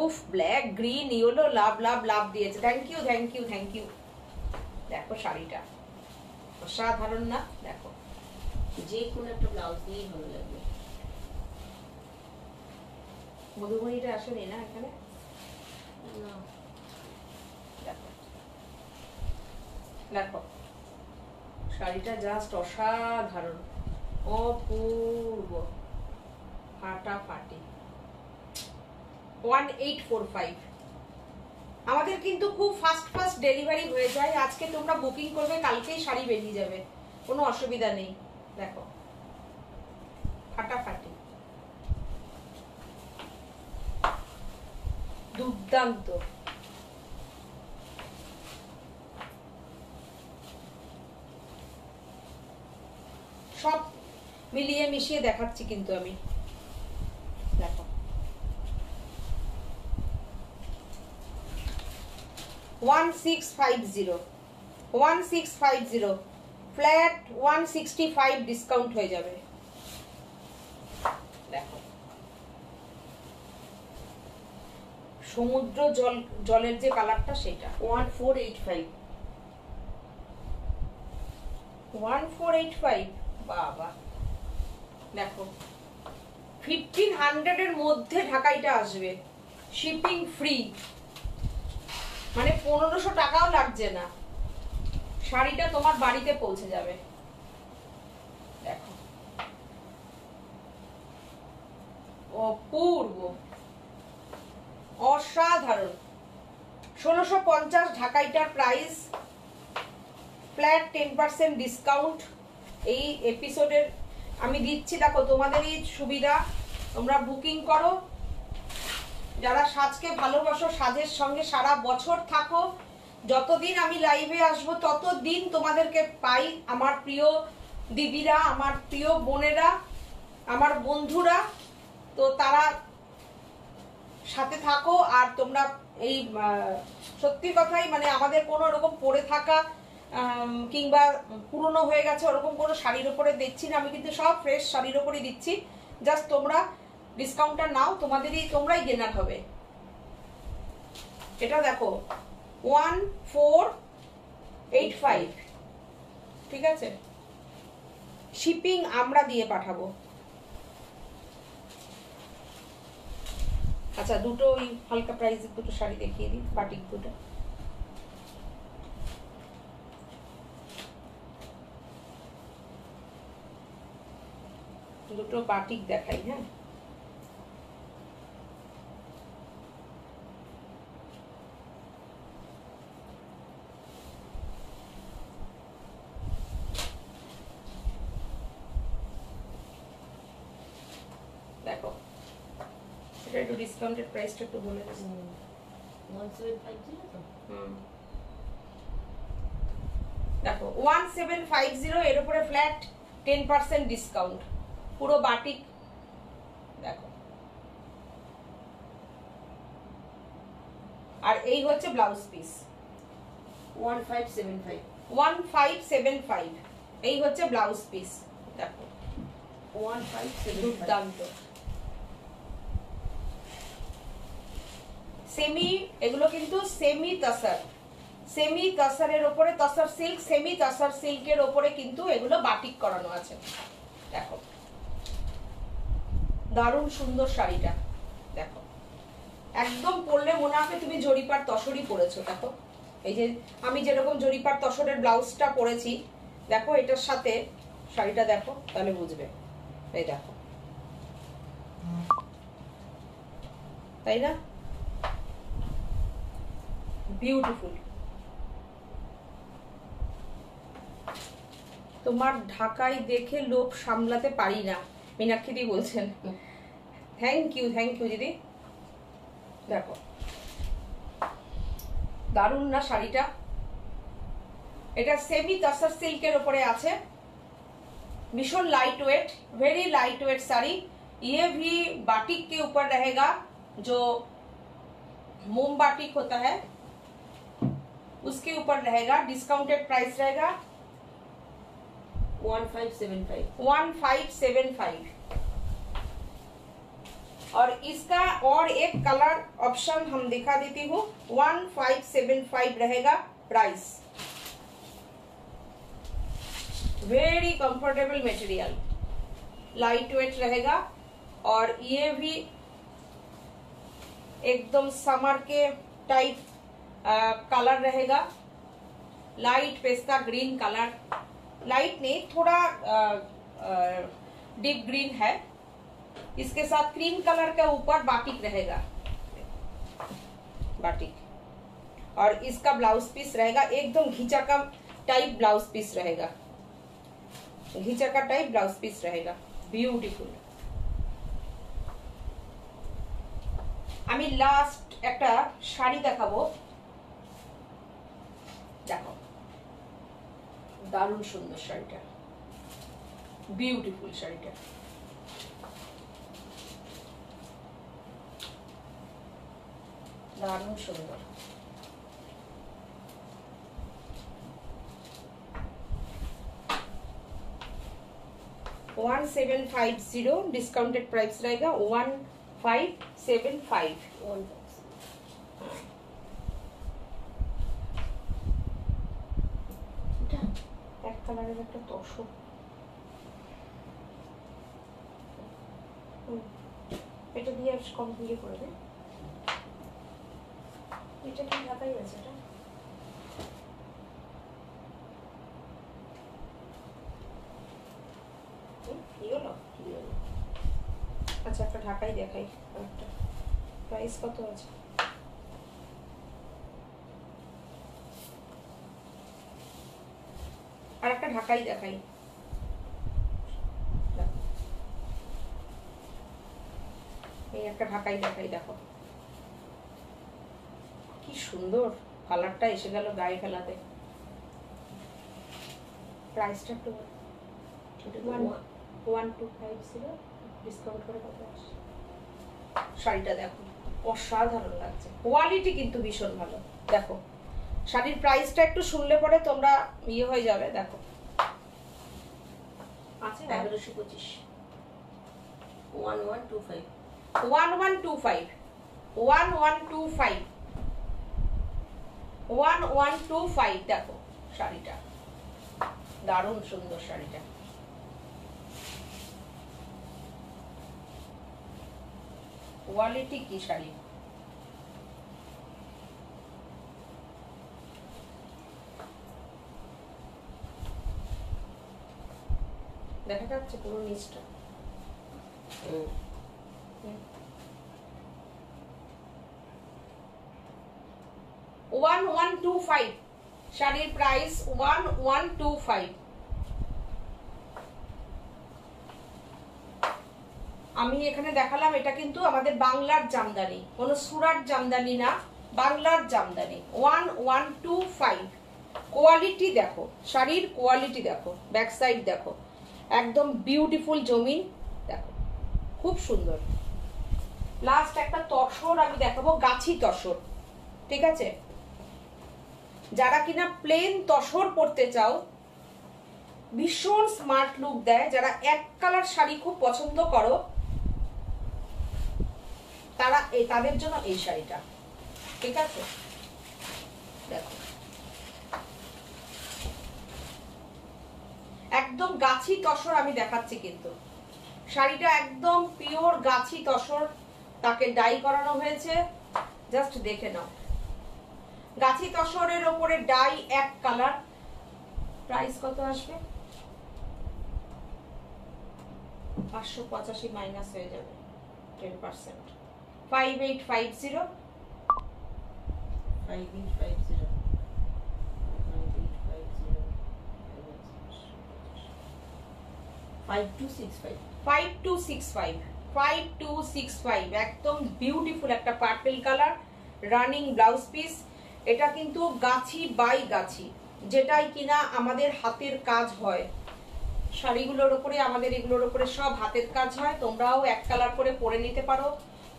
উফ, black, green, yellow, love love love দিয়েছে। Thank you, thank you, thank you. দেখো শাড়িটা অসাধারণ না? দেখো, যে কোনো একটা ব্লাউজ দিয়েই ভালো লাগবে। মধুবনীটা আসেনি না এখানে? না, দেখো দেখো, শাড়িটা জাস্ট অসাধারণ, অপূর্ব, ফাটাফাটি। 1845। আমাদের কিন্তু খুব ফাস্ট ডেলিভারি হয়ে যায়। আজকে তোমরা বুকিং করবে, কালকেই শাড়ি বেরিয়ে যাবে, কোনো অসুবিধা নেই। দেখো, ফাটাফাটি, দুর্দান্ত। সব মিলিয়ে মিশিয়ে দেখাচ্ছি কিন্তু আমি। দেখো, 1650, 1650 ফ্ল্যাট 165 ডিসকাউন্ট হয়ে যাবে। দেখো, সমুদ্র জলের যে কালারটা সেটা। 1485। 1485, বাবা। দেখো, 1500 এর মধ্যে ঢাকাইটা আসবে, শিপিং ফ্রি, মানে 1500 টাকাও লাগছে না, শাড়িটা তোমার বাড়িতে পৌঁছে যাবে। দেখো, অপূর্ব, অসাধারণ। 1650 ঢাকাইটার প্রাইস, ফ্ল্যাট 10% ডিসকাউন্ট এই এপিসোডের আমি দিচ্ছি। দেখো, তোমাদেরই সুবিধা, তোমরা বুকিং করো। যারা সাজকে ভালোবাসো, সাজের সঙ্গে সারা বছর থাকো, যতদিন আমি লাইভে আসবো ততদিন তোমাদেরকে পাই। আমার প্রিয় দিদিরা, আমার প্রিয় বোনেরা, আমার বন্ধুরা, তো তারা সাথে থাকো। আর তোমরা এই সত্যি কথাই, মানে আমাদের কোনো রকম পরে থাকা কিংবা পুরনো হয়ে গেছে ওরকম কোনো শাড়ির ওপরে দিচ্ছি না, আমি কিন্তু সব ফ্রেশ শাড়ির ওপরে দিচ্ছি। জাস্ট তোমরা ডিসকাউন্টটা নাও, তোমরাই গেনার হবে। এটা দেখো, 1485, ঠিক আছে? শিপিং আমরা দিয়ে পাঠাবো। আচ্ছা, দুটো ওই হালকা প্রাইসের দুটো শাড়ি দেখিয়ে দিই, বাটিক দুটো। দুটো বাটিক দেখাই, হ্যাঁ। দেখো, এটা একটু ডিসকাউন্টেড প্রাইসটা একটু বলে দিন। 1750 তো। দেখো, 1750 এর উপরে ফ্ল্যাট 10% ডিসকাউন্ট, পুরো বাটিক। দেখো, আর এই হচ্ছে ব্লাউজ পিস। 1575। 1575 এই হচ্ছে ব্লাউজ পিস, দেখো 1575 দুর্দান্ত। সেমি, এগুলো কিন্তু সেমি তাসার, সেমি তাসারের উপরে তাসার সিল্ক, সেমি তাসার সিল্কের উপরে কিন্তু এগুলো বাটিক করানো আছে। দেখো দারুণ সুন্দর শাড়িটা, দেখো একদম পরলে মনে হবে তুমি জরিপার তসরই পরেছো। দেখো এই যে আমি যেরকম জরিপার তসরের ব্লাউজটা পরেছি, দেখো এটার সাথে শাড়িটা দেখো তাহলে বুঝবে। এই দেখো, তাই না? বিউটিফুল। তোমার ঢাকায় দেখে লোভ সামলাতে পারি না, মীনাক্ষী দি বলছেন। থ্যাংক ইউ দিদি। দেখো দারুণ না শাড়িটা? এটা সেমি তাসার সিল্কের উপরে আছে, भीषण light weight, very light weight sari. ये भी बाटिक के ऊपर रहेगा, जो मोम बाटिक होता है उसके ऊपर रहेगा। डिस्काउंटेड प्राइस रहेगा 1575। और इसका और एक कलर ऑप्शन हम दिखा देती हूँ। 1575 रहेगा price. Very comfortable material, light weight रहेगा। और ये भी एकदम समर के टाइप कलर रहेगा, light pista green colour, light नहीं थोड़ा डीप ग्रीन है। इसके साथ क्रीम कलर के ऊपर बाटिक रहेगा, बाटिक। और इसका ब्लाउज पीस रहेगा एकदम घिचा का टाइप ब्लाउज पीस रहेगा, घिचाका टाइप ब्लाउज पीस रहेगा। বিউটিফুল। আমি লাস্ট একটা শাড়ি দেখাবো, দেখো দারুণ সুন্দর শাড়িটা, বিউটিফুল শাড়িটা। দারুণ সুন্দর। $1750 डिस्काउंटेड प्राइस रहेगा 1575। এক কালারের একটা তসর, এটা দিয়ে কমপ্লিট করে দে। এটা কি ঢাকাই আছে? এটা আচ্ছা একটা ঢাকাই দেখাই, একটা প্রাইস কত আছে? আর একটা ঢাকাই দেখাই, এই একটা ঢাকাই দেখাই। দেখো কি সুন্দর কালারটা এসে গেল গায়ে ফেলাতে। প্রাইসটা একটু 1250 ডিসকাউন্ট করে কত আসছে? শাড়িটা দেখো অসাধারণ লাগছে, কোয়ালিটি কিন্তু ভীষণ ভালো। দেখো শাড়ির প্রাইসটা একটু শুনলে পরে তোমরা ইয়ে হয়ে যাবে। দেখো আছে 1125 1125 1125 1125 1125। দেখো শাড়িটা দারুণ সুন্দর শাড়িটা, কোয়ালিটি কি শাড়ি। দেখা যাচ্ছে পুরো নিচটা। 1125 শাড়ির প্রাইস 1125। আমি এখানে দেখালাম, এটা কিন্তু আমাদের বাংলার জামদানি, কোনো সুরাট জামদানি না, বাংলার জামদানি। 1125। কোয়ালিটি দেখো, শাড়ির কোয়ালিটি দেখো, ব্যাক সাইড দেখো, একদম বিউটিফুল জমিন। দেখো খুব সুন্দর। লাস্ট একটা তসর আমি দেখাবো, গাছি তসর, ঠিক আছে? যারা কিনা প্লেন তসর পরতে চাও ভীষণ স্মার্ট লুক দেয়। যারা এক কালার শাড়ি খুব পছন্দ করো তারা তাদের জন্য এই শাড়িটা, ঠিক আছে? দেখো একদম গাছি তসর আমি দেখাচ্ছি, কিন্তু শাড়িটা একদম পিওর গাছি তসর, তাকে ডাই করানো হয়েছে, জাস্ট দেখে নাও। গাছি তসরের ওপরে ডাই এক কালার। প্রাইস কত আসবে? 585 মাইনাস হয়ে যাবে 10%। 5850 5850 5265 5265 একদম বিউটিফুল একটা purple colour, running blouse piece. এটা কিন্তু গাছি বাই গাছি, যেটাই কিনা আমাদের হাতের কাজ হয়। শাড়িগুলোর উপরে আমাদের এগুলোর উপরে সব হাতের কাজ হয়। তোমরাও এক কালার করে পরে নিতে পারো,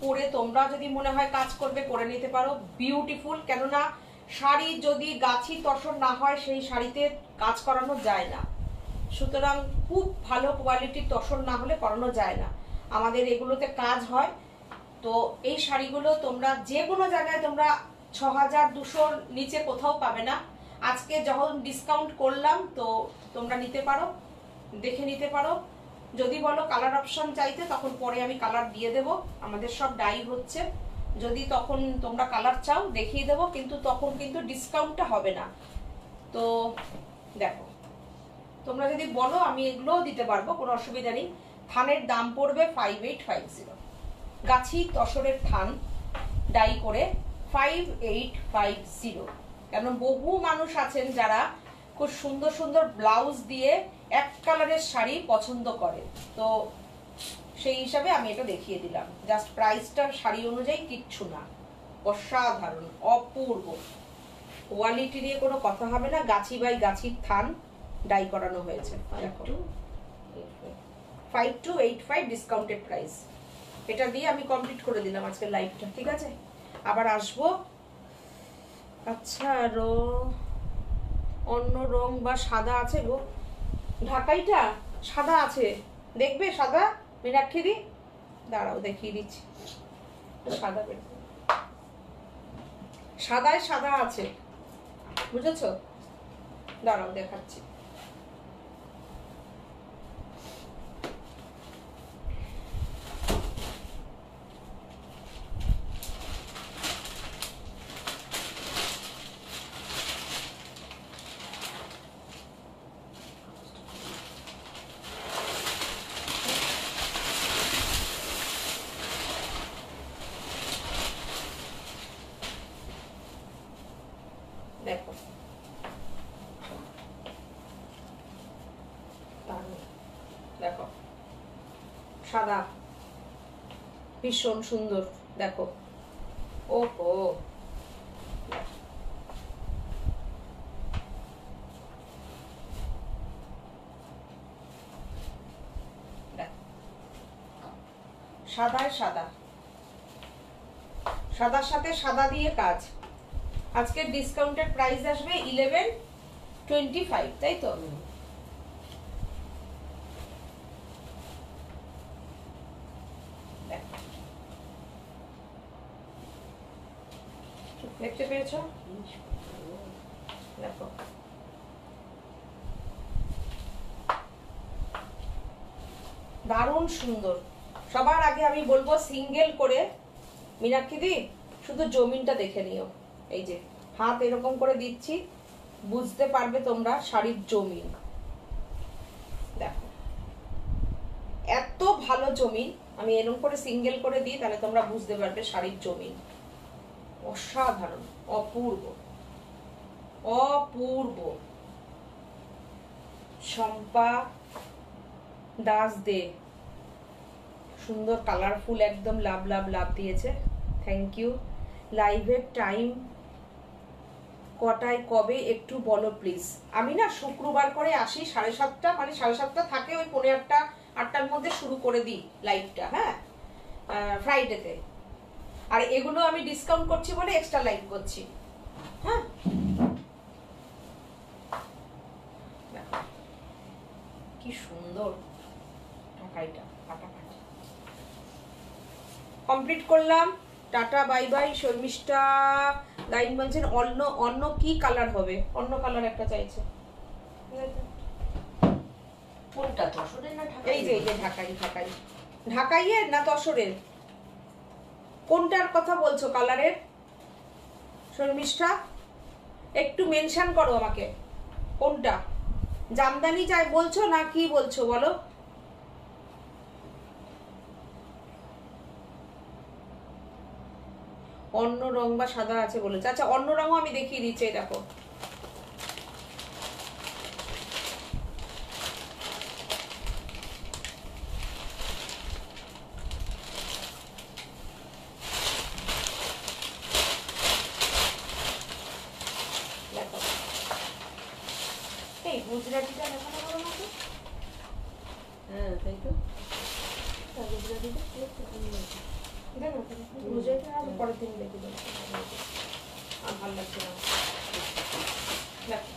পরে তোমরা যদি মনে হয় কাজ করবে করে নিতে পারো। বিউটিফুল, কেননা শাড়ি যদি গাছি তসর না হয় সেই শাড়িতে কাজ করানো যায় না। সুতরাং খুব ভালো কোয়ালিটির তসর না হলে করানো যায় না। আমাদের এগুলোতে কাজ হয়। তো এই শাড়িগুলো তোমরা যে কোনো জায়গায় তোমরা 6200 নিচে কোথাও পাবে না। আজকে যখন ডিসকাউন্ট করলাম তো তোমরা নিতে পারো, দেখে নিতে পারো। যদি বলো কালার অপশন চাইতে, তখন পরে আমি কালার দিয়ে দেব। আমাদের সব ডাই হচ্ছে, যদি তখন তোমরা কালার চাও দেখিয়ে দেবো, কিন্তু তখন কিন্তু ডিসকাউন্টটা হবে না। তো দেখো, তোমরা যদি বলো আমি এগুলোও দিতে পারবো, কোনো অসুবিধা নেই। থানের দাম পড়বে 5850, গাছি তসরের থান ডাই করে 5850। কেন বহু মানুষ আছেন যারা খুব সুন্দর সুন্দর ব্লাউজ দিয়ে এক কালারের শাড়ি পছন্দ করে, তো সেই হিসাবে আমি এটা দেখিয়ে দিলাম। জাস্ট প্রাইসটা শাড়ি অনুযায়ী কিচ্ছু না, অসাধারণ অপূর্ব কোয়ালিটি নিয়ে কোনো কথা হবে না। গাছি বাই গাছির থান ডাই করানো হয়েছে। 5285 ডিসকাউন্টেড প্রাইস। এটা দিয়ে আমি কমপ্লিট করে দিলাম আজকের লাইভটা, ঠিক আছে? আবার আসবো। আচ্ছা, অন্য রং বা সাদা আছে গো? ঢাকাইটা সাদা আছে, দেখবে সাদা? মীনাক্ষী দি দাঁড়াও দেখিয়ে দিচ্ছি। সাদা বের, সাদায় সাদা আছে, বুঝেছো? দাঁড়াও দেখাচ্ছি। দেখো দেখো সাদা, ভীষণ সুন্দর। দেখো, ওহো, সাদায় সাদা, সাদার সাথে সাদা দিয়ে কাজ। আজকের ডিসকাউন্টেড প্রাইস আসবে 1125, তাই তো? দেখতে পেয়েছো? দেখো দারুণ সুন্দর। সবার আগে আমি বলবো সিঙ্গেল করে মীনাক্ষী দি শুধু জমিনটা দেখে নিও। এই যে হাত এরকম করে দিচ্ছি, বুঝতে পারবে তোমরা শাড়ির জমিন। দেখো এত ভালো জমিন, আমি এরকম করে সিঙ্গেল করে দিই তাহলে তোমরা বুঝতে পারবে শাড়ির জমিন। অসাধারণ, অপূর্ব অপূর্ব। শম্পা দাস দে সুন্দর কালারফুল একদম লাভ লাভ লাভ দিয়েছে, থ্যাংক ইউ। লাইভের টাইম কটায় কবে একটু বলো প্লিজ? আমি না শুক্রবার করে আসি 7:30, মানে 7:30 থাকে, ওই 8:45 8টার মধ্যে শুরু করে দিই লাইভটা, হ্যাঁ, ফ্রাইডেতে। আর এগুলো আমি ডিসকাউন্ট করছি বলে এক্সট্রা লাইভ করছি, হ্যাঁ। কি সুন্দর ঢাকাইটা ফাটাফাটি। কমপ্লিট করলাম। Tata bye bye. শর্মিষ্ঠা লাইন বলছেন অন্য অন্য কি কালার হবে? অন্য কালার একটা চাইছে। কোনটা তসরের না ঢাকাই? এই যে ঢাকাই ঢাকাই ঢাকাইয়ের না তসরের? কোনটার কথা বলছো কালারের শর্মিষ্ঠা? একটু মেনশন করো আমাকে কোনটা। জামদানি চাই বলছো না কি বলছো বলো? অন্য রং বা সাদা আছে বলেছে। আচ্ছা অন্য রঙও আমি দেখিয়ে দিচ্ছি, দেখো। দেখো এই গুজরাটিটা দেখানো করো না তো। হ্যাঁ তাই তো। গুজরাটিটা দেখো, গুজরাটিটা আমি পরের দিন দেখে দেবো। আর ভালো লাগছে না। দেখো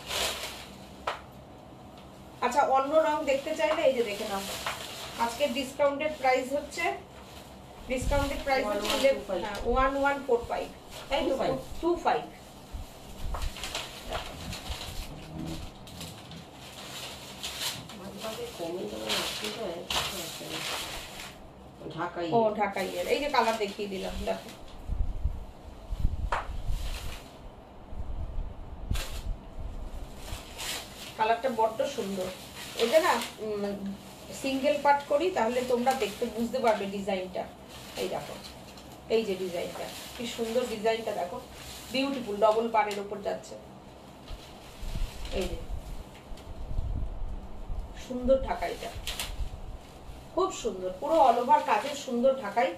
আচ্ছা অন্য রং দেখতে চাইলে এই যে দেখে নাও। আজকে ডিসকাউন্টেড প্রাইস হচ্ছে 1145। তাই তো 25। ঢাকাই। ও ঢাকাইয়ের এই যে কালার দেখিয়ে দিলাম, দেখো। কালারটা বড্ড সুন্দর। এটা না সিঙ্গেল পার্ট করি তাহলে তোমরা দেখতে বুঝতে পারবে ডিজাইনটা। এই দেখো এই যে ডিজাইনটা কি সুন্দর, ডিজাইনটা দেখো বিউটিফুল। ডবল পাড়ের উপর যাচ্ছে। এই যে সুন্দর ঢাকাইটা, খুব সুন্দর, পুরো অল ওভার কাজের সুন্দর ঢাকাই।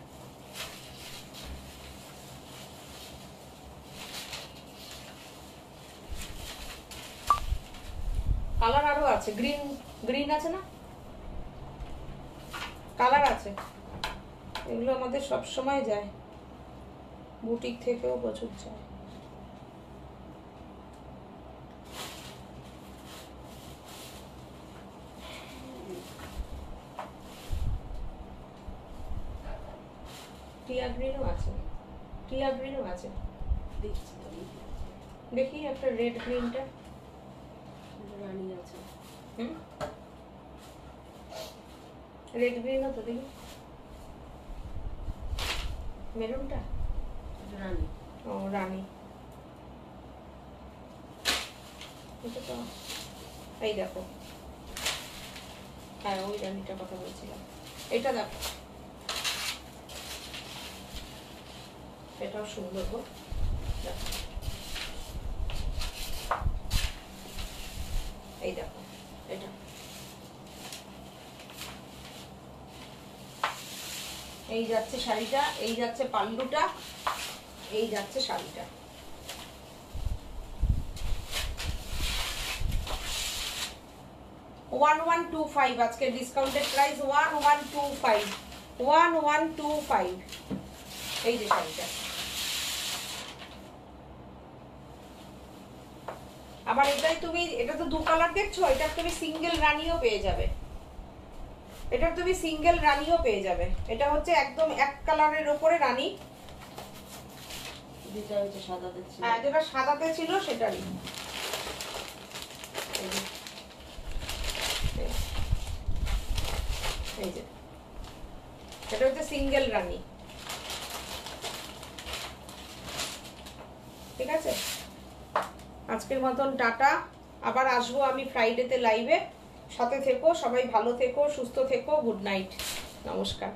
কালার আরো আছে, গ্রিন গ্রিন আছে না, কালার আছে। এগুলো আমাদের সব সময় যায়, বুটিক থেকেও প্রচুর যায়। টিয়া গ্রিনও আছে, টিয়া গ্রিনও আছে। দেখি একটা রেড গ্রিনটা। রানী আছে। হুম রেড গ্রিনও তো দেখি। মেরুনটা রানী। ও রানী। এটা তো এই দেখো, হ্যাঁ ওই রানীটার কথা বলছিলাম। এটা দেখো, এটাও সুন্দর গো। দেখো এই দেখো এটা, এই যাচ্ছে শাড়িটা, এই যাচ্ছে পাল্লুটা, এই যাচ্ছে শাড়িটা। $1125 আজকে ডিসকাউন্টেড প্রাইস 1125। 1125 এই যে শাড়িটা। আবার এটাই তুমি, এটা তো দু কালার দেখছো, এটা তুমি সিঙ্গেল রানীও পেয়ে যাবে। এটা তুমি সিঙ্গেল রানীও পেয়ে যাবে। এটা হচ্ছে একদম এক কালারের উপরে রানী। যেটা হচ্ছে সাদাতে ছিল। হ্যাঁ যেটা সাদাতে ছিল সেটারই। এই যে এটা হচ্ছে সিঙ্গেল রানী, ঠিক আছে। আজকের মতন টাটা। আবার আসবো আমি ফ্রাইডেতে লাইভে। সাথে থেকো, সবাই ভালো থেকো, সুস্থ থেকো। গুড নাইট, নমস্কার।